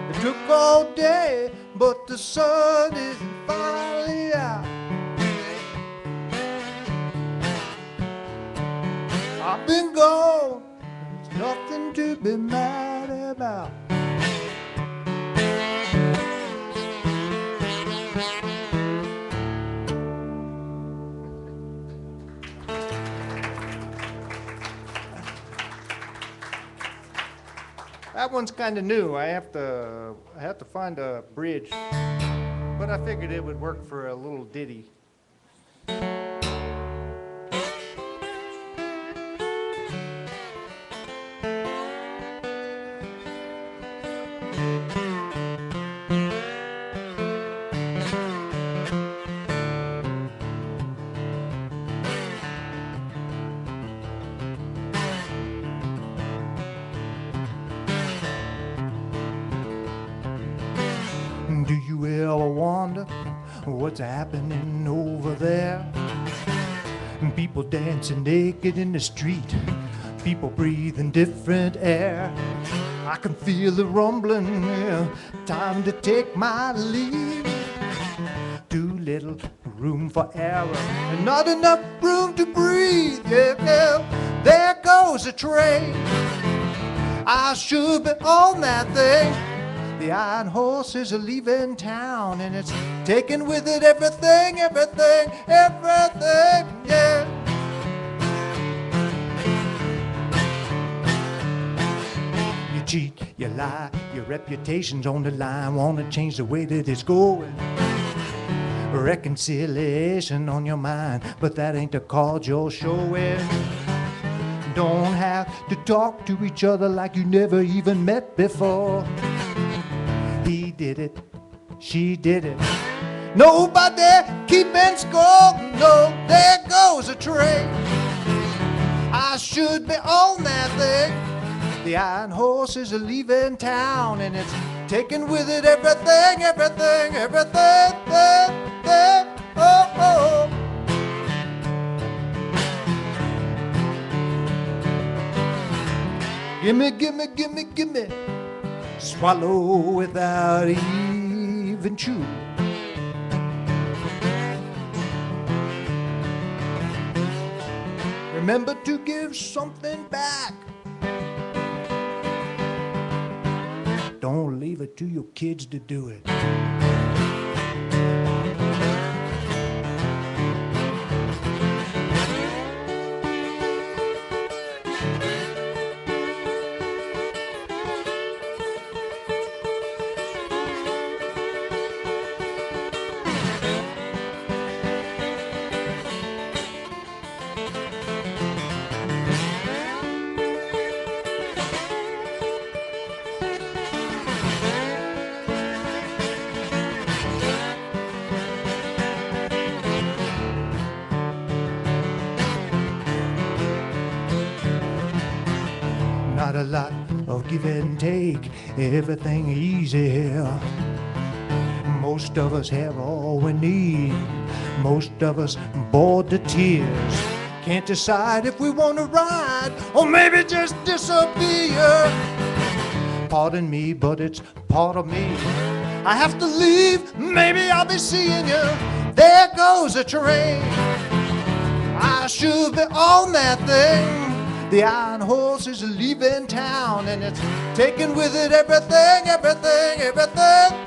It took all day, but the sun is finally out. I've been gone, there's nothing to be mad about. That one's kind of new. I have to find a bridge, but I figured it would work for a little ditty. Do you ever wonder what's happening over there? People dancing naked in the street, people breathing different air. I can feel the rumbling, yeah. Time to take my leave. Too little room for error and not enough room to breathe. Yeah, yeah. There goes a train. I should be on that thing. The iron horse is leaving town, and it's taking with it everything, everything, everything, yeah. You cheat, you lie, your reputation's on the line. Wanna change the way that it's going. Reconciliation on your mind, but that ain't the card you're showing. Don't have to talk to each other like you never even met before. He did it, she did it. Nobody keeping score. No, there goes a train. I should be on that thing. The iron horse is leaving town, and it's taking with it everything, everything, everything. Oh, oh. Gimme, gimme, gimme, gimme. Swallow without even chew. Remember to give something back. Don't leave it to your kids to do it. not a lot of give and take, everything easy here. Most of us have all we need, most of us bored to tears. Can't decide if we want to ride or maybe just disappear. Pardon me, but it's part of me. I have to leave, maybe I'll be seeing you. There goes a train. I should be on that thing. The iron horse is leaving town, and it's taking with it everything, everything, everything.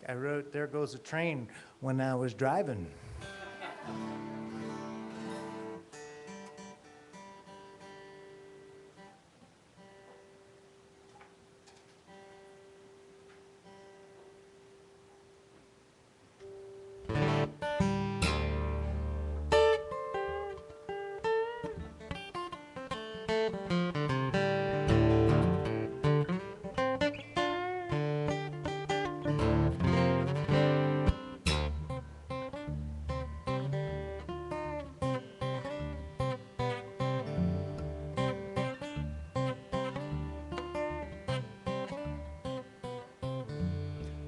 I wrote "There Goes a Train" when I was driving.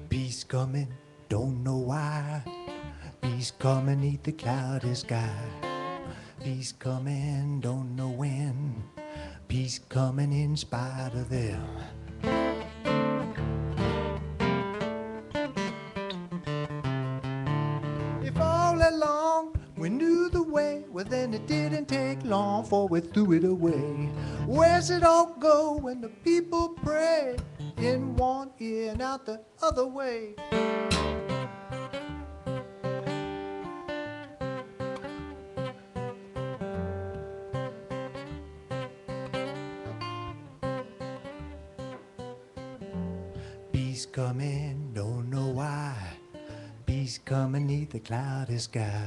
Beast coming, don't know why. Beast coming, eat the cloudy sky. Beast coming, don't know when. Peace coming in spite of them. If all along we knew the way, well then it didn't take long for we threw it away. Where's it all go when the people pray? In one ear and out the other way. Beast coming, don't know why. Beast coming, neath the cloudy sky.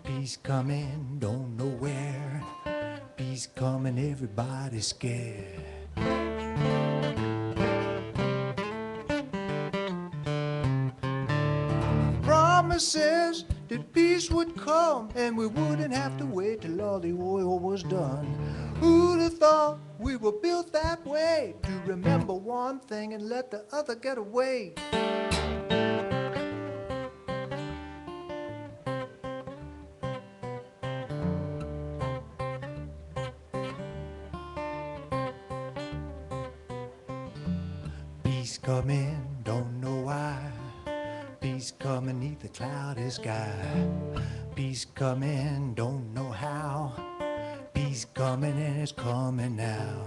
Beast coming, don't know where. Beast coming, everybody's scared. Promises that peace would come and we wouldn't have to wait till all the oil was done. Who'd have thought we were built that way, to remember one thing and let the other get away? Beast coming, don't know why. Beast coming neath the cloudy sky. Beast coming, don't know how. Beast coming and it's coming now.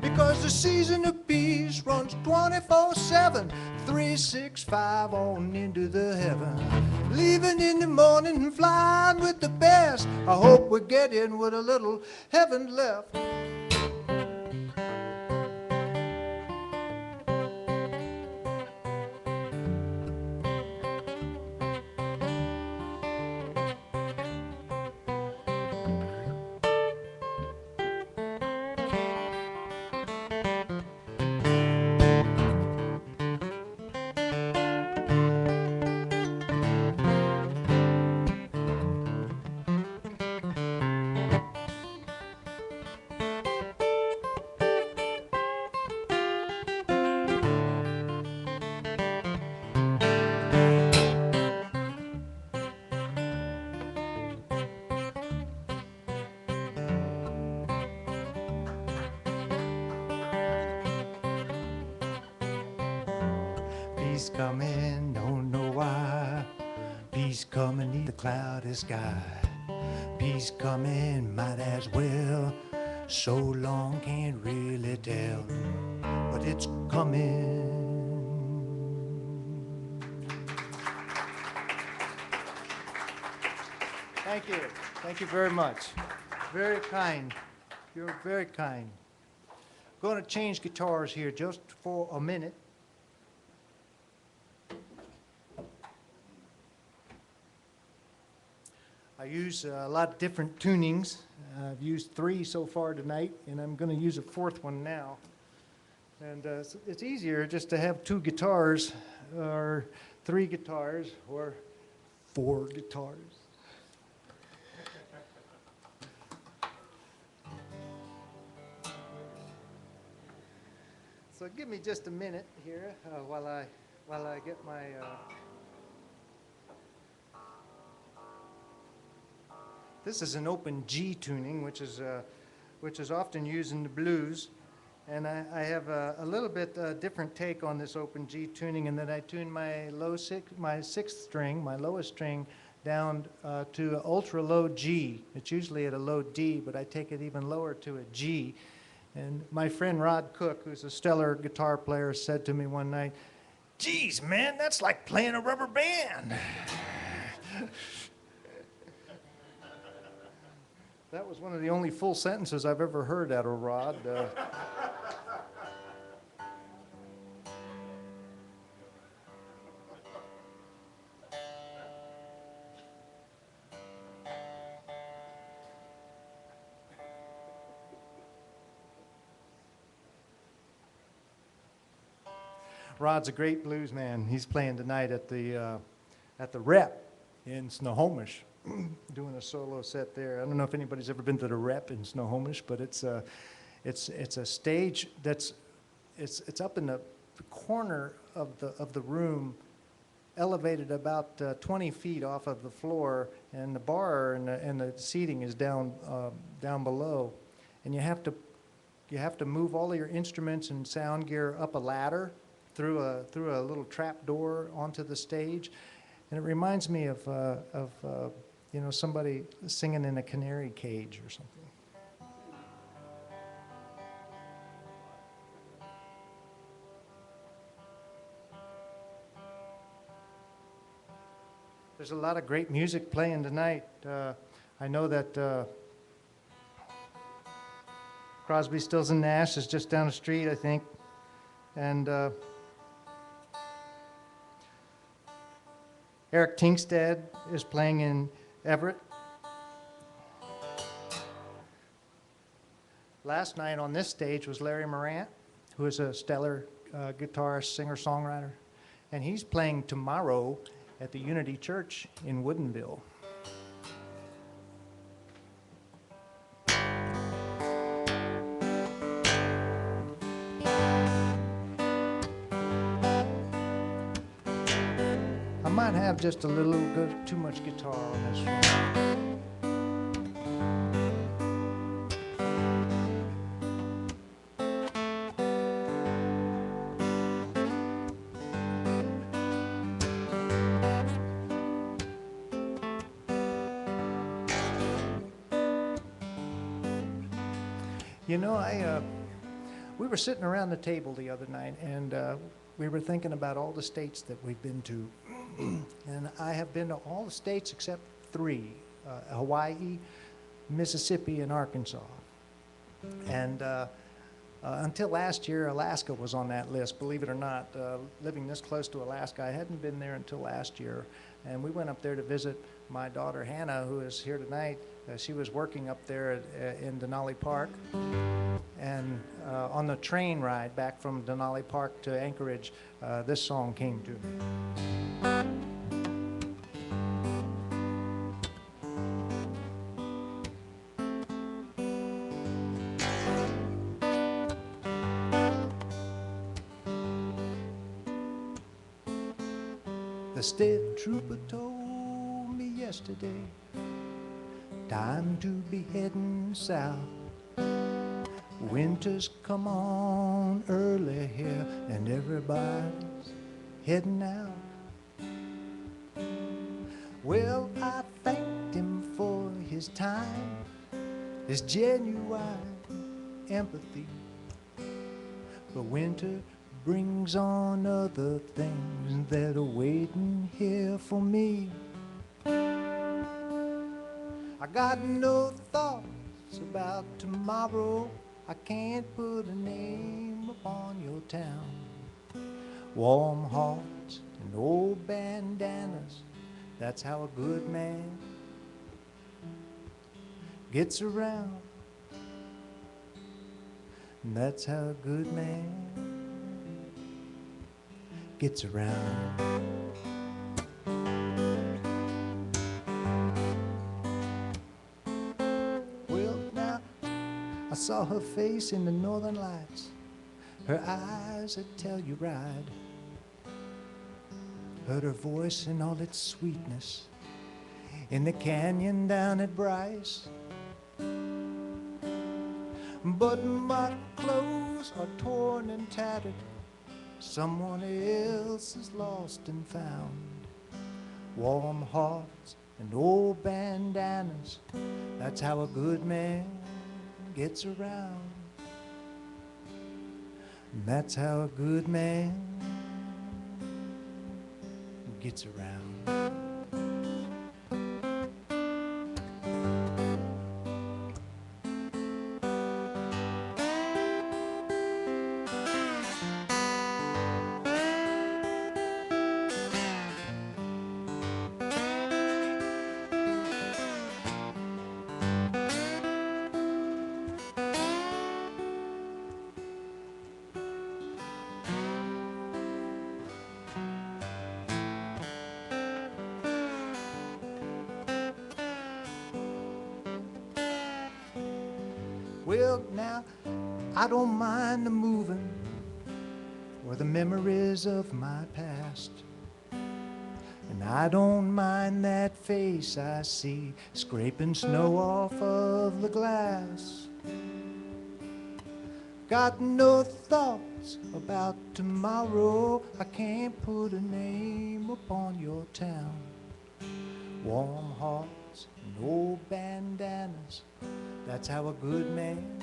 Because the season of peace runs 24/7, 365 on into the heaven. Leaving in the morning and flying with the best. I hope we get in with a little heaven left. Peace coming, don't know why. Peace coming, neath the cloudy sky. Peace coming, might as well. So long, can't really tell, but it's coming. Thank you. Thank you very much. Very kind. You're very kind. Going to change guitars here just for a minute. I use a lot of different tunings. I've used 3 so far tonight, and I'm going to use a 4th one now. And it's easier just to have 2 guitars, or 3 guitars, or 4 guitars. So give me just a minute here while I get my. This is an open G tuning, which is often used in the blues, and I have a little bit different take on this open G tuning, in that I tune my my 6th string, my lowest string, down to ultra low G. It's usually at a low D, but I take it even lower to a G. And my friend Rod Cook, who's a stellar guitar player, said to me one night, "Geez, man, that's like playing a rubber band." That was one of the only full sentences I've ever heard out of Rod. Rod's a great blues man. He's playing tonight at the Rep in Snohomish, doing a solo set there. I don't know if anybody's ever been to the Rep in Snohomish, but it's a stage that's up in the corner of the room, elevated about 20 feet off of the floor, and the bar and the seating is down below, and you have to move all of your instruments and sound gear up a ladder through a little trap door onto the stage, and it reminds me of somebody singing in a canary cage or something. There's a lot of great music playing tonight. I know that Crosby, Stills and Nash is just down the street, I think, and Eric Tinkstead is playing in Everett. Last night on this stage was Larry Morant, who is a stellar guitarist, singer-songwriter, and he's playing tomorrow at the Unity Church in Woodinville. I might have just a little bit too much guitar on this one. You know, we were sitting around the table the other night, and we were thinking about all the states that we've been to. And I have been to all the states except 3, Hawaii, Mississippi, and Arkansas. And until last year, Alaska was on that list, believe it or not. Living this close to Alaska, I hadn't been there until last year. And we went up there to visit my daughter Hannah, who is here tonight. She was working up there in Denali Park. And on the train ride back from Denali Park to Anchorage, this song came to me. The state trooper told me yesterday, time to be heading south. Winter's come on early here, and everybody's heading out. Well, I thanked him for his time, his genuine empathy. But winter brings on other things that are waiting here for me. I got no thoughts about tomorrow. I can't put a name upon your town. Warm hearts and old bandanas, that's how a good man gets around. And that's how a good man gets around. Well, now, I saw her face in the northern lights, her eyes that tell you ride. Heard her voice in all its sweetness in the canyon down at Bryce. But my clothes are torn and tattered, someone else is lost and found. Warm hearts and old bandanas, that's how a good man gets around. And that's how a good man gets around. Well, now, I don't mind the moving or the memories of my past. And I don't mind that face I see scraping snow off of the glass. Got no thoughts about tomorrow. I can't put a name upon your town. Warm hearts and old bandanas, that's how a good man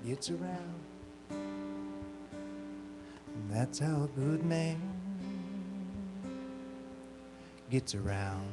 gets around. And that's how a good man gets around.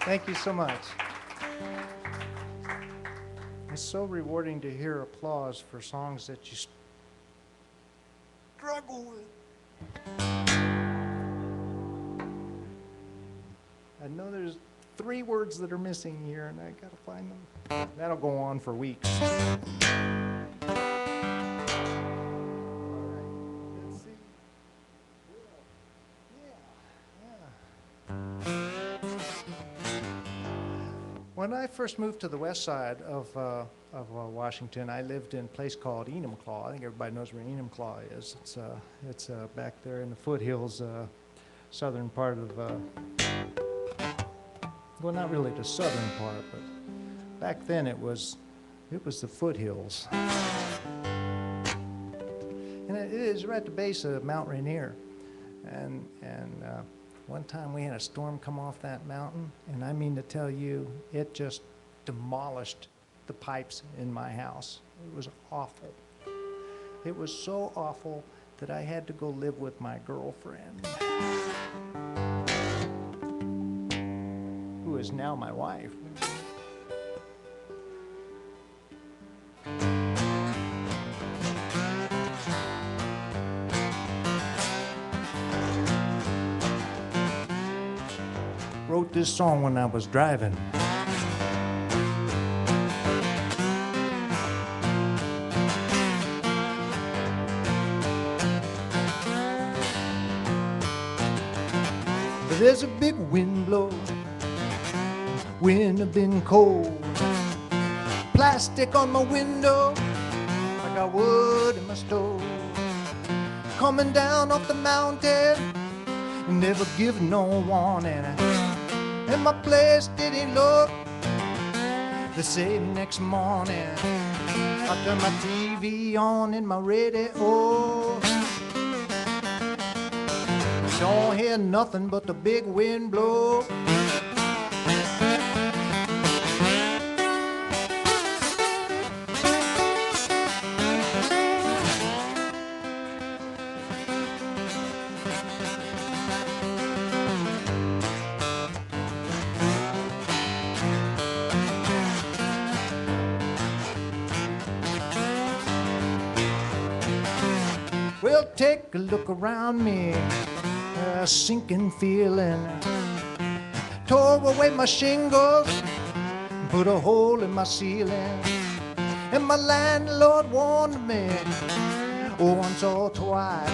Thank you so much. It's so rewarding to hear applause for songs that you struggle with. I know there's 3 words that are missing here, and I gotta find them. That'll go on for weeks. All right, let's see. When I first moved to the west side of Washington, I lived in a place called Enumclaw. I think everybody knows where Enumclaw is. It's back there in the foothills, southern part of, well, not really the southern part, but back then it was the foothills. And it is right at the base of Mount Rainier. And one time we had a storm come off that mountain, and I mean to tell you, it just demolished the pipes in my house. It was awful. It was so awful that I had to go live with my girlfriend, who is now my wife. wrote this song when I was driving. There's a big wind blow, wind have been cold. Plastic on my window, I got wood in my stove. Coming down off the mountain, never give no warning. And my place didn't look the same next morning. I turned my TV on in my radio. Don't hear nothing but the big wind blow. Well, take a look around me, a sinking feeling. Tore away my shingles, put a hole in my ceiling. And my landlord warned me once or twice.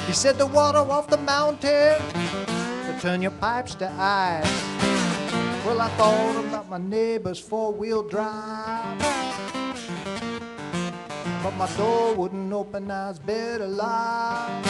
He said the water off the mountain will turn your pipes to ice. Well, I thought about my neighbor's four-wheel drive, but my door wouldn't open, I was better alive.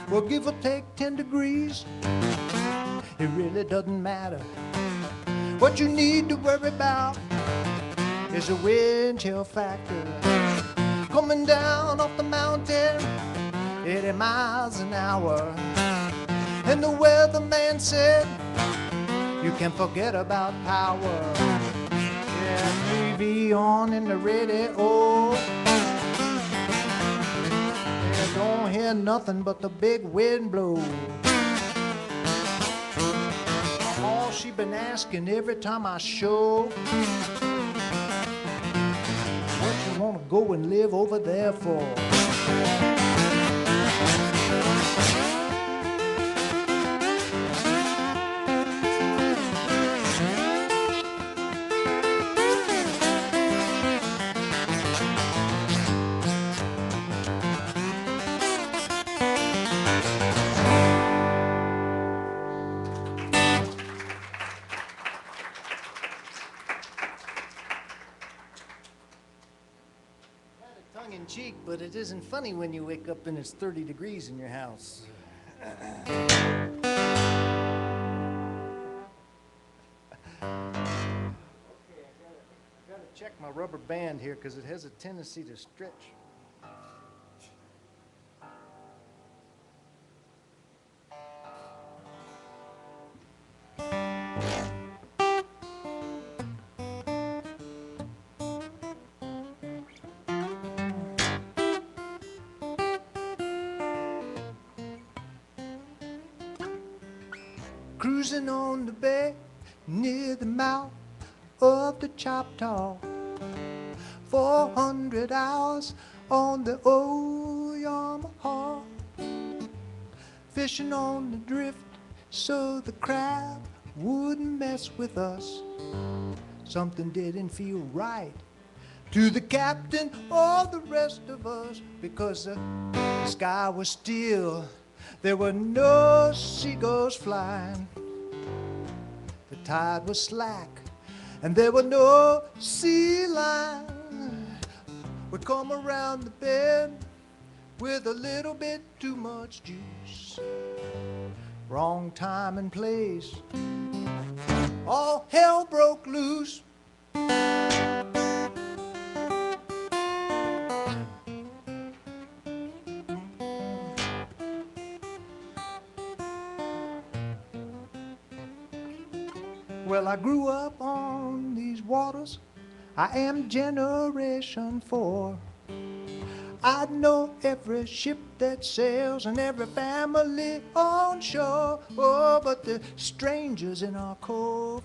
Well, give or take 10 degrees, it really doesn't matter. What you need to worry about is the wind chill factor. Coming down off the mountain, 80 miles an hour. And the weatherman said, you can forget about power. Yeah, TV on in the radio. Don't hear nothing but the big wind blow. All she been asking every time I show, what you wanna go and live over there for? Tongue-in-cheek, but it isn't funny when you wake up and it's 30 degrees in your house. Okay, I gotta check my rubber band here because it has a tendency to stretch. Cruising on the bay near the mouth of the Choctaw. 400 hours on the old Yamaha. Fishing on the drift so the crab wouldn't mess with us. Something didn't feel right to the captain or the rest of us, because the sky was still. There were no seagulls flying. The tide was slack, and there were no sea lions. We'd come around the bend with a little bit too much juice. wrong time and place. All hell broke loose. Well, I grew up on these waters. I am generation 4. I know every ship that sails and every family on shore. Oh, but the strangers in our cove,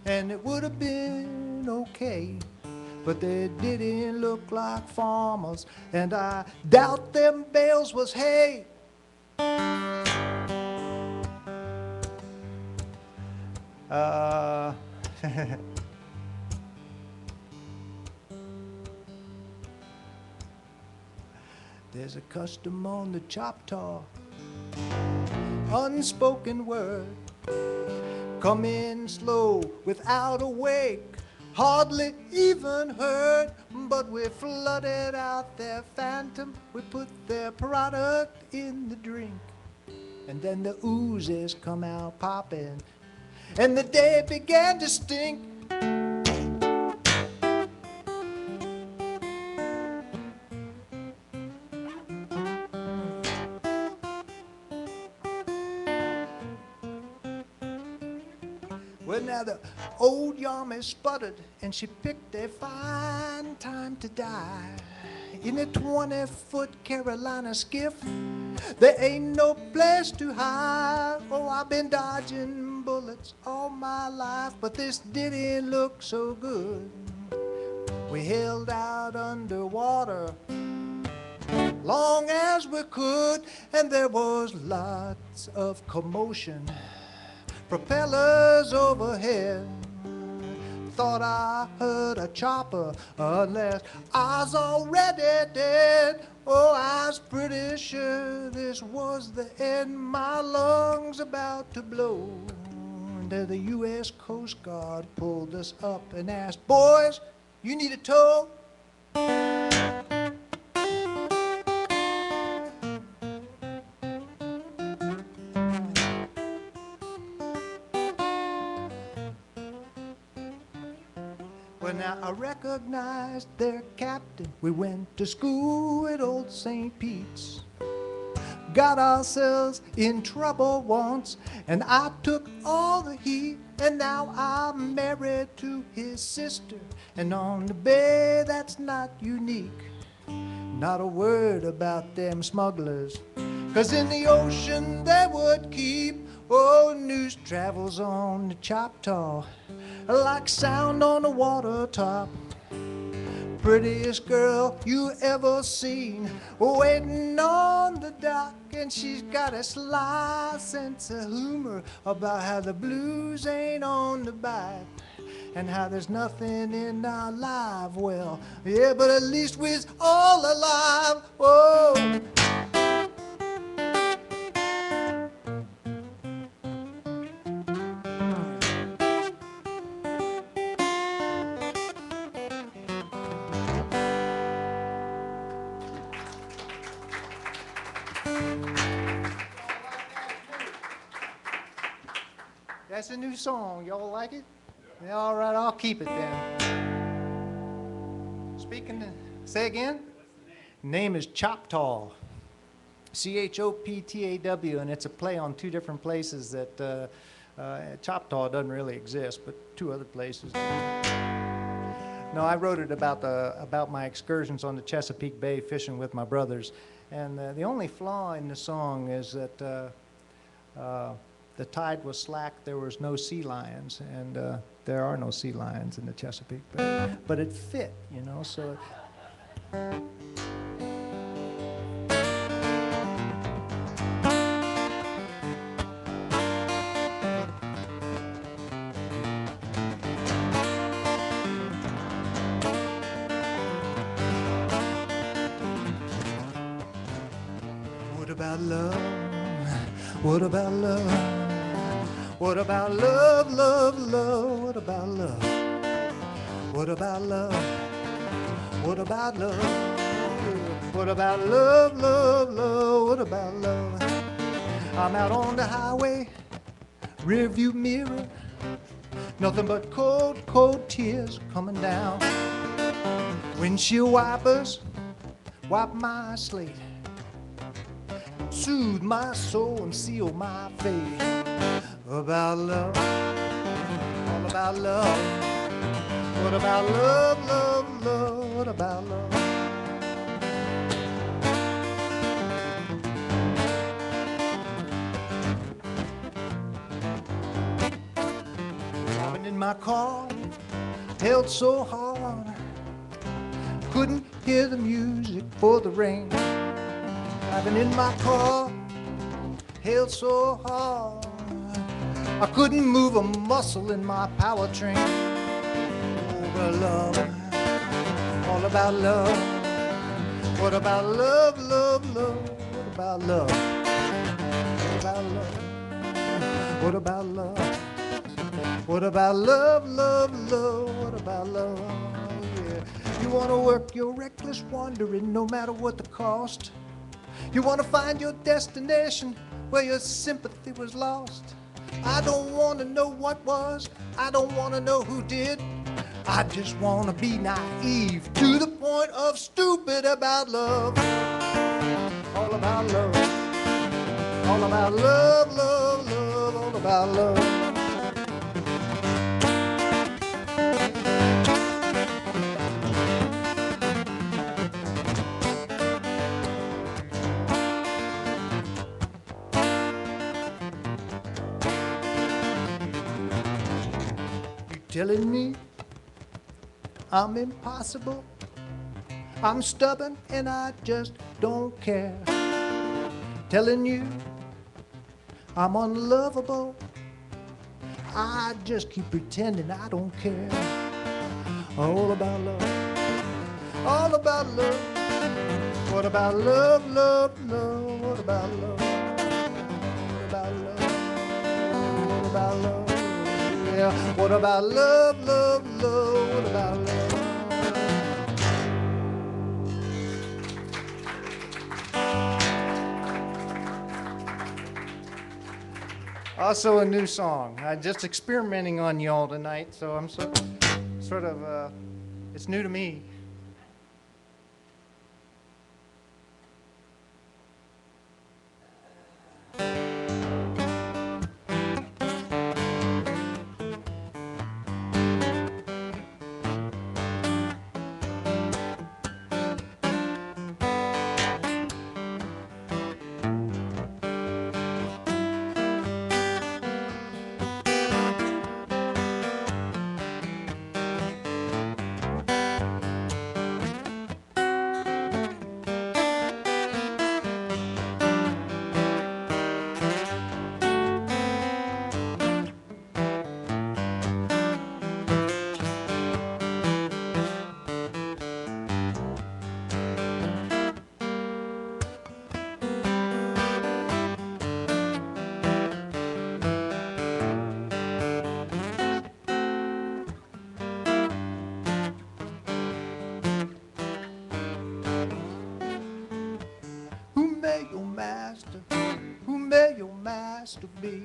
and it would have been okay, but they didn't look like farmers, and I doubt them bales was hay. There's a custom on the Choctaw, unspoken word, come in slow without a wake, hardly even heard, but we flooded out their phantom, we put their product in the drink, and then the oozes come out popping, and the day began to stink. Well, now the old Yarmouth sputtered, and she picked a fine time to die. In a 20-foot Carolina skiff, there ain't no place to hide. Oh, I've been dodging bullets all my life, but this didn't look so good. We held out underwater long as we could, and there was lots of commotion. Propellers overhead. Thought I heard a chopper, unless I was already dead. Oh, I was pretty sure this was the end. My lungs about to blow. And then the U.S. Coast Guard pulled us up and asked, "Boys, you need a tow?" Well, now I recognized their captain. We went to school at old St. Pete's. Got ourselves in trouble once, and I took all the heat, and now I'm married to his sister. And on the bay, that's not unique. Not a word about them smugglers, 'cause in the ocean they would keep. Oh, news travels on the Choctaw like sound on a water top. Prettiest girl you ever seen, waiting on the dock, and she's got a sly sense of humor about how the blues ain't on the bite, and how there's nothing in our life. Well, yeah, but at least we're all alive. Whoa. That's a new song. Y'all like it? Yeah, all right, I'll keep it then. Say again? Name is Choctaw. Choptaw, and it's a play on two different places that Choctaw doesn't really exist, but two other places. No, I wrote it about my excursions on the Chesapeake Bay fishing with my brothers, and the only flaw in the song is that the tide was slack, there was no sea lions, and there are no sea lions in the Chesapeake Bay. But it fit, you know, so. What about love? What about love? What about love, love, love? What about love? What about love? What about love? What about love, love, love? What about love? I'm out on the highway, rearview mirror, nothing but cold, cold tears coming down. Windshield wipers wipe my slate, soothe my soul and seal my fate. About love, all about love. What about love, love, love? What about love? Driving in my car, held so hard, couldn't hear the music for the rain. Driving in my car, held so hard, I couldn't move a muscle in my powertrain. Over love, all about love. What about love, love, love? What about love? What about love? What about love? What about love, love, love? What about love? Yeah. You wanna work your reckless wandering no matter what the cost. You wanna find your destination where your sympathy was lost. I don't wanna know what was, I don't wanna know who did. I just wanna be naive to the point of stupid about love. All about love. All about love, love, love. All about love. Telling me I'm impossible, I'm stubborn and I just don't care. Telling you I'm unlovable, I just keep pretending I don't care. All about love, all about love. What about love, love, love? What about love? What about love? What about love? Yeah. What about love, love, love? What about love? Also a new song. I'm just experimenting on y'all tonight, so I'm sort of it's new to me. Who may your master be?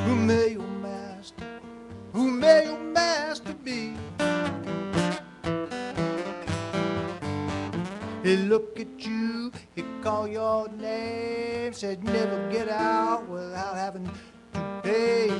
Who may your master be? He look at you, he call your name, said never get out without having to pay.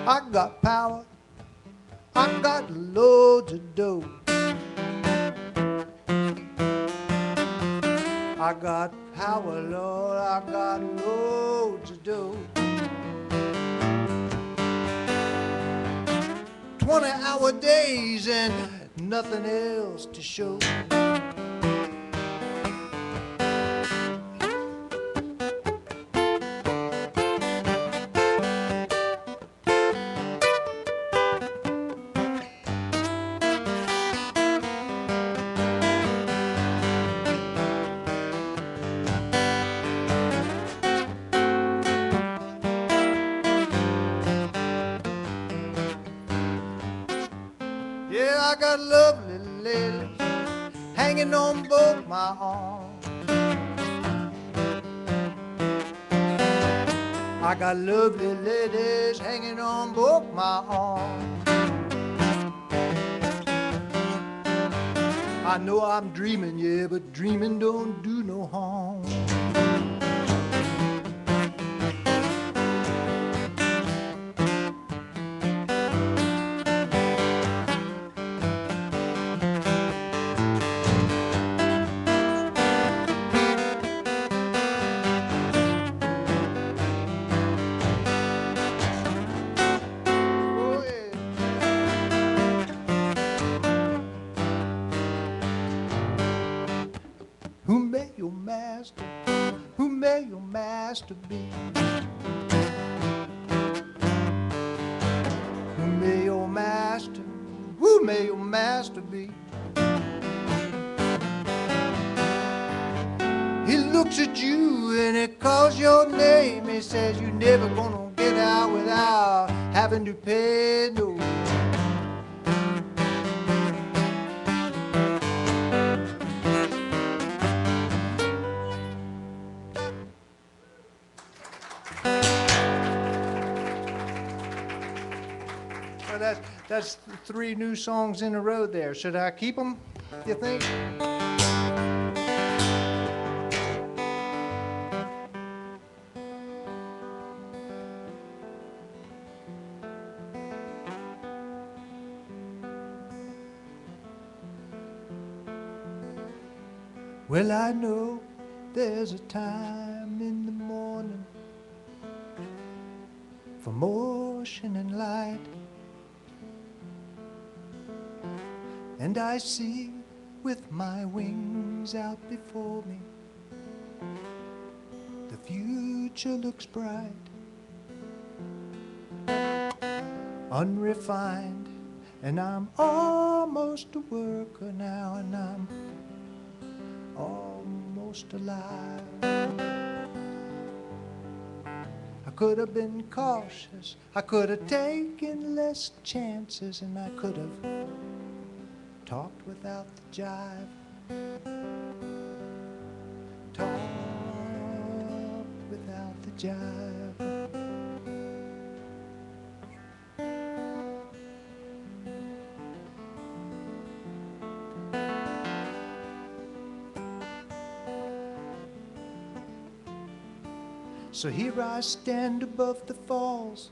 I got power, I got loads of dough. I got power, Lord, I got loads of dough. 20-hour days and nothing else to show. Yeah, I got lovely ladies hanging on both my arms. I got lovely ladies hanging on both my arms. I know I'm dreaming, yeah, but dreaming don't do no harm. Oh, yeah. Who may your master, who may your master be? Who may your master, who may your master be? He looks at you and he calls your name. He says you're never gonna get out without having to pay no. Well, that's 3 new songs in a row there. Should I keep them, you think? Well, I know there's a time in the morning for motion and light, and I see with my wings out before me the future looks bright. Unrefined, and I'm almost a worker now, and I'm almost alive. I could have been cautious, I could have taken less chances, and I could have talked without the jive. Talked without the jive. So here I stand above the falls,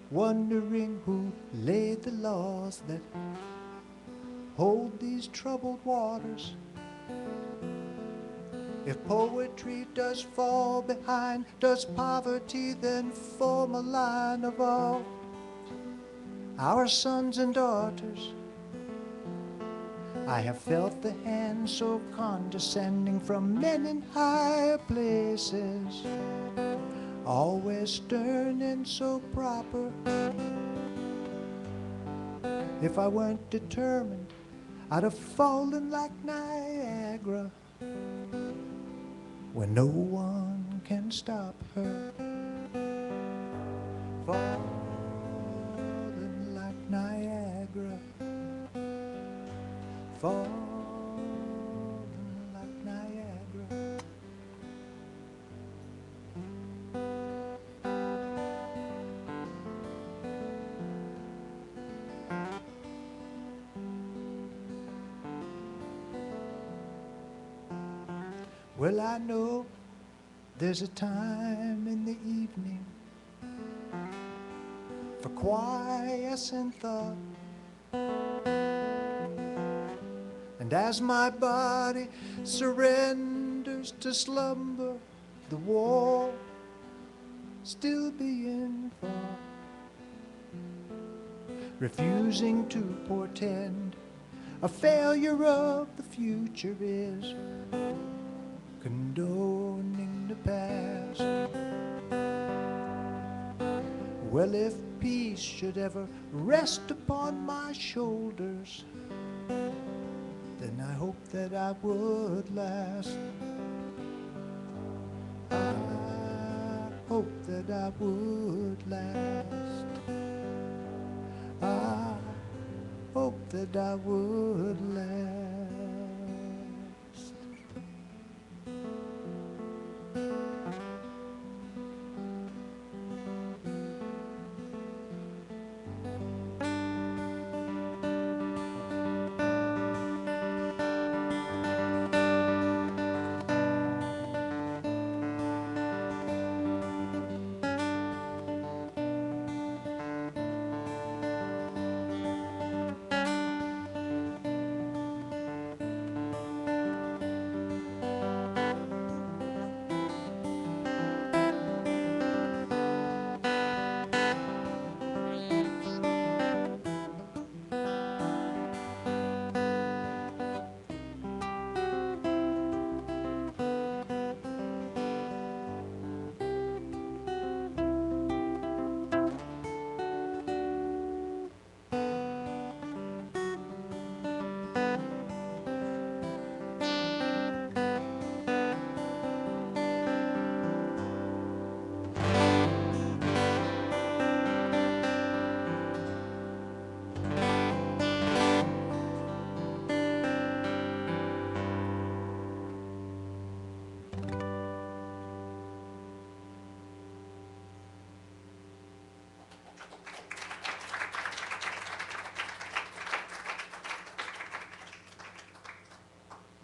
wondering who laid the laws that hold these troubled waters. If poetry does fall behind, does poverty then form a line of all our sons and daughters? I have felt the hand so condescending from men in higher places, always stern and so proper. If I weren't determined, I'd have fallen like Niagara, where no one can stop her. Falling like Niagara, falling like Niagara. Well, I know there's a time in the evening for quiescent thought, and as my body surrenders to slumber, the war still being fought, refusing to portend a failure of the future is condoning the past. Well, if peace should ever rest upon my shoulders, then I hope that I would last. I hope that I would last. I hoped that I would last.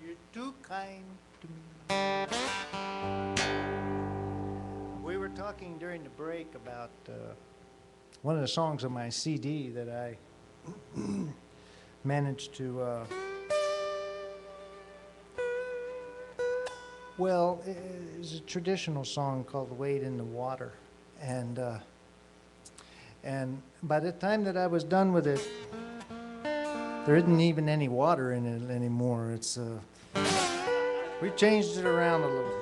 You're too kind to me. We were talking during the break about one of the songs on my CD that I managed to, well, it's a traditional song called Wade in the Water. And by the time that I was done with it, there isn't even any water in it anymore. It's we changed it around a little bit.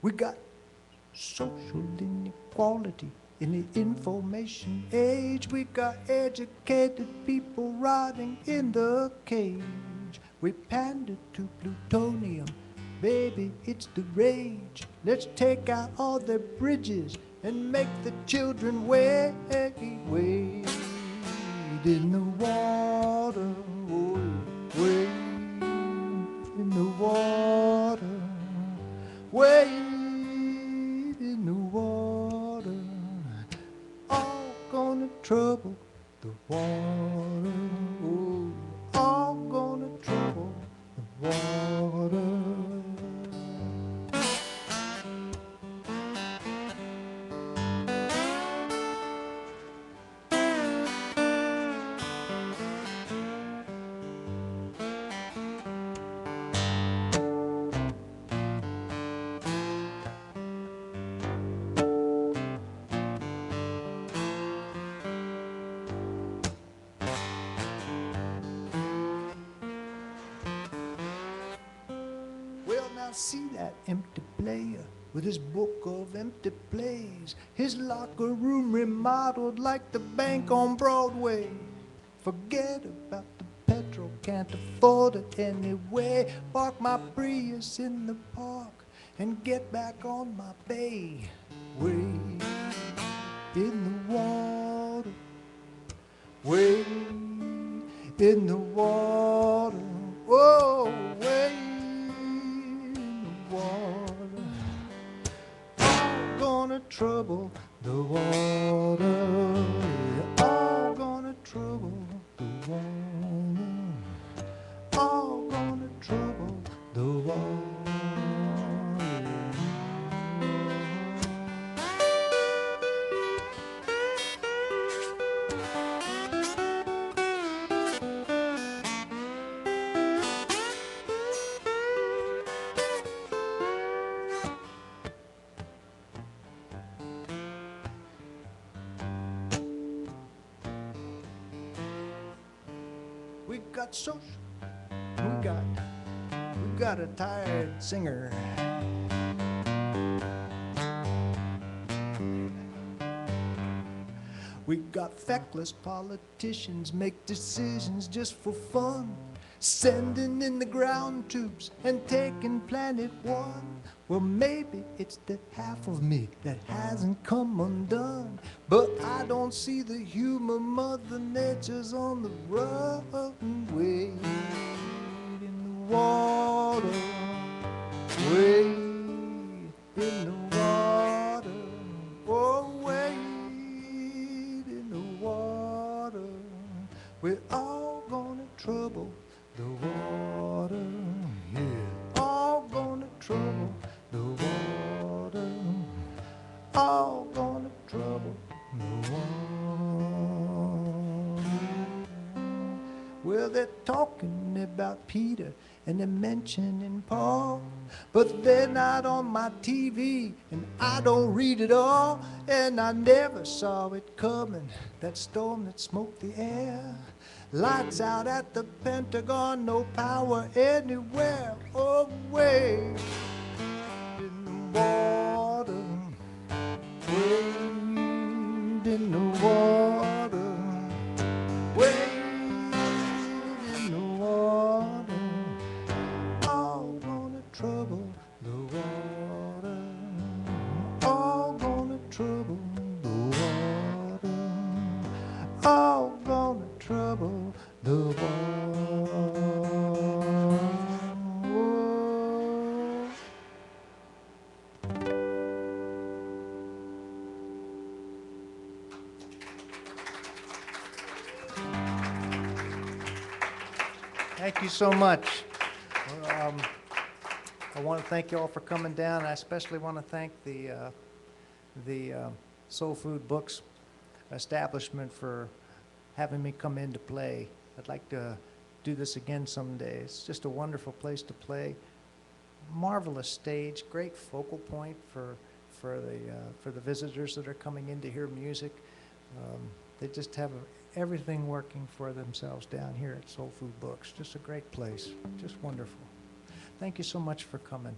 We got social inequality in the information age. We got educated people rotting in the cage. We pander to plutonium, baby, it's the rage. Let's take out all the bridges and make the children wade in the water, oh, wade in the water, wade in the water, all gonna trouble the water, oh, all gonna trouble the water. Well, now see that empty player with his book of empty plays, his locker room remodeled like the bank on Broadway. Forget about the petrol, can't afford it anyway. Park my Prius in the park and get back on my bay. Wade in the water, wade in the water, oh, wade in the water, all gonna trouble the water, all gonna trouble the water, all gonna trouble the water. We got social. We got a tired singer. We got feckless politicians make decisions just for fun, sending in the ground troops and taking Planet One. Well, maybe it's the half of me that hasn't come undone, but I don't see the humor. Mother Nature's on the run. Wade in the water, wade in the water, oh, wade in the water. We're all gonna trouble the water, yeah. All gonna trouble the water, all gonna trouble the water. Well, they're talking about Peter and they're mentioning Paul, but they're not on my TV and I don't read it all. And I never saw it coming, that storm that smoked the air. Lights out at the Pentagon, no power anywhere. Oh, wade in the water, wade in the water, wade in the water. All gonna trouble the water, all gonna trouble the water, all gonna trouble the water. Thank you so much. I want to thank you all for coming down. I especially want to thank the SoulFood Books establishment for having me come in to play. I'd like to do this again someday. It's just a wonderful place to play. Marvelous stage, great focal point for the visitors that are coming in to hear music. They just have everything working for themselves down here at SoulFood Books. Just a great place, just wonderful. Thank you so much for coming.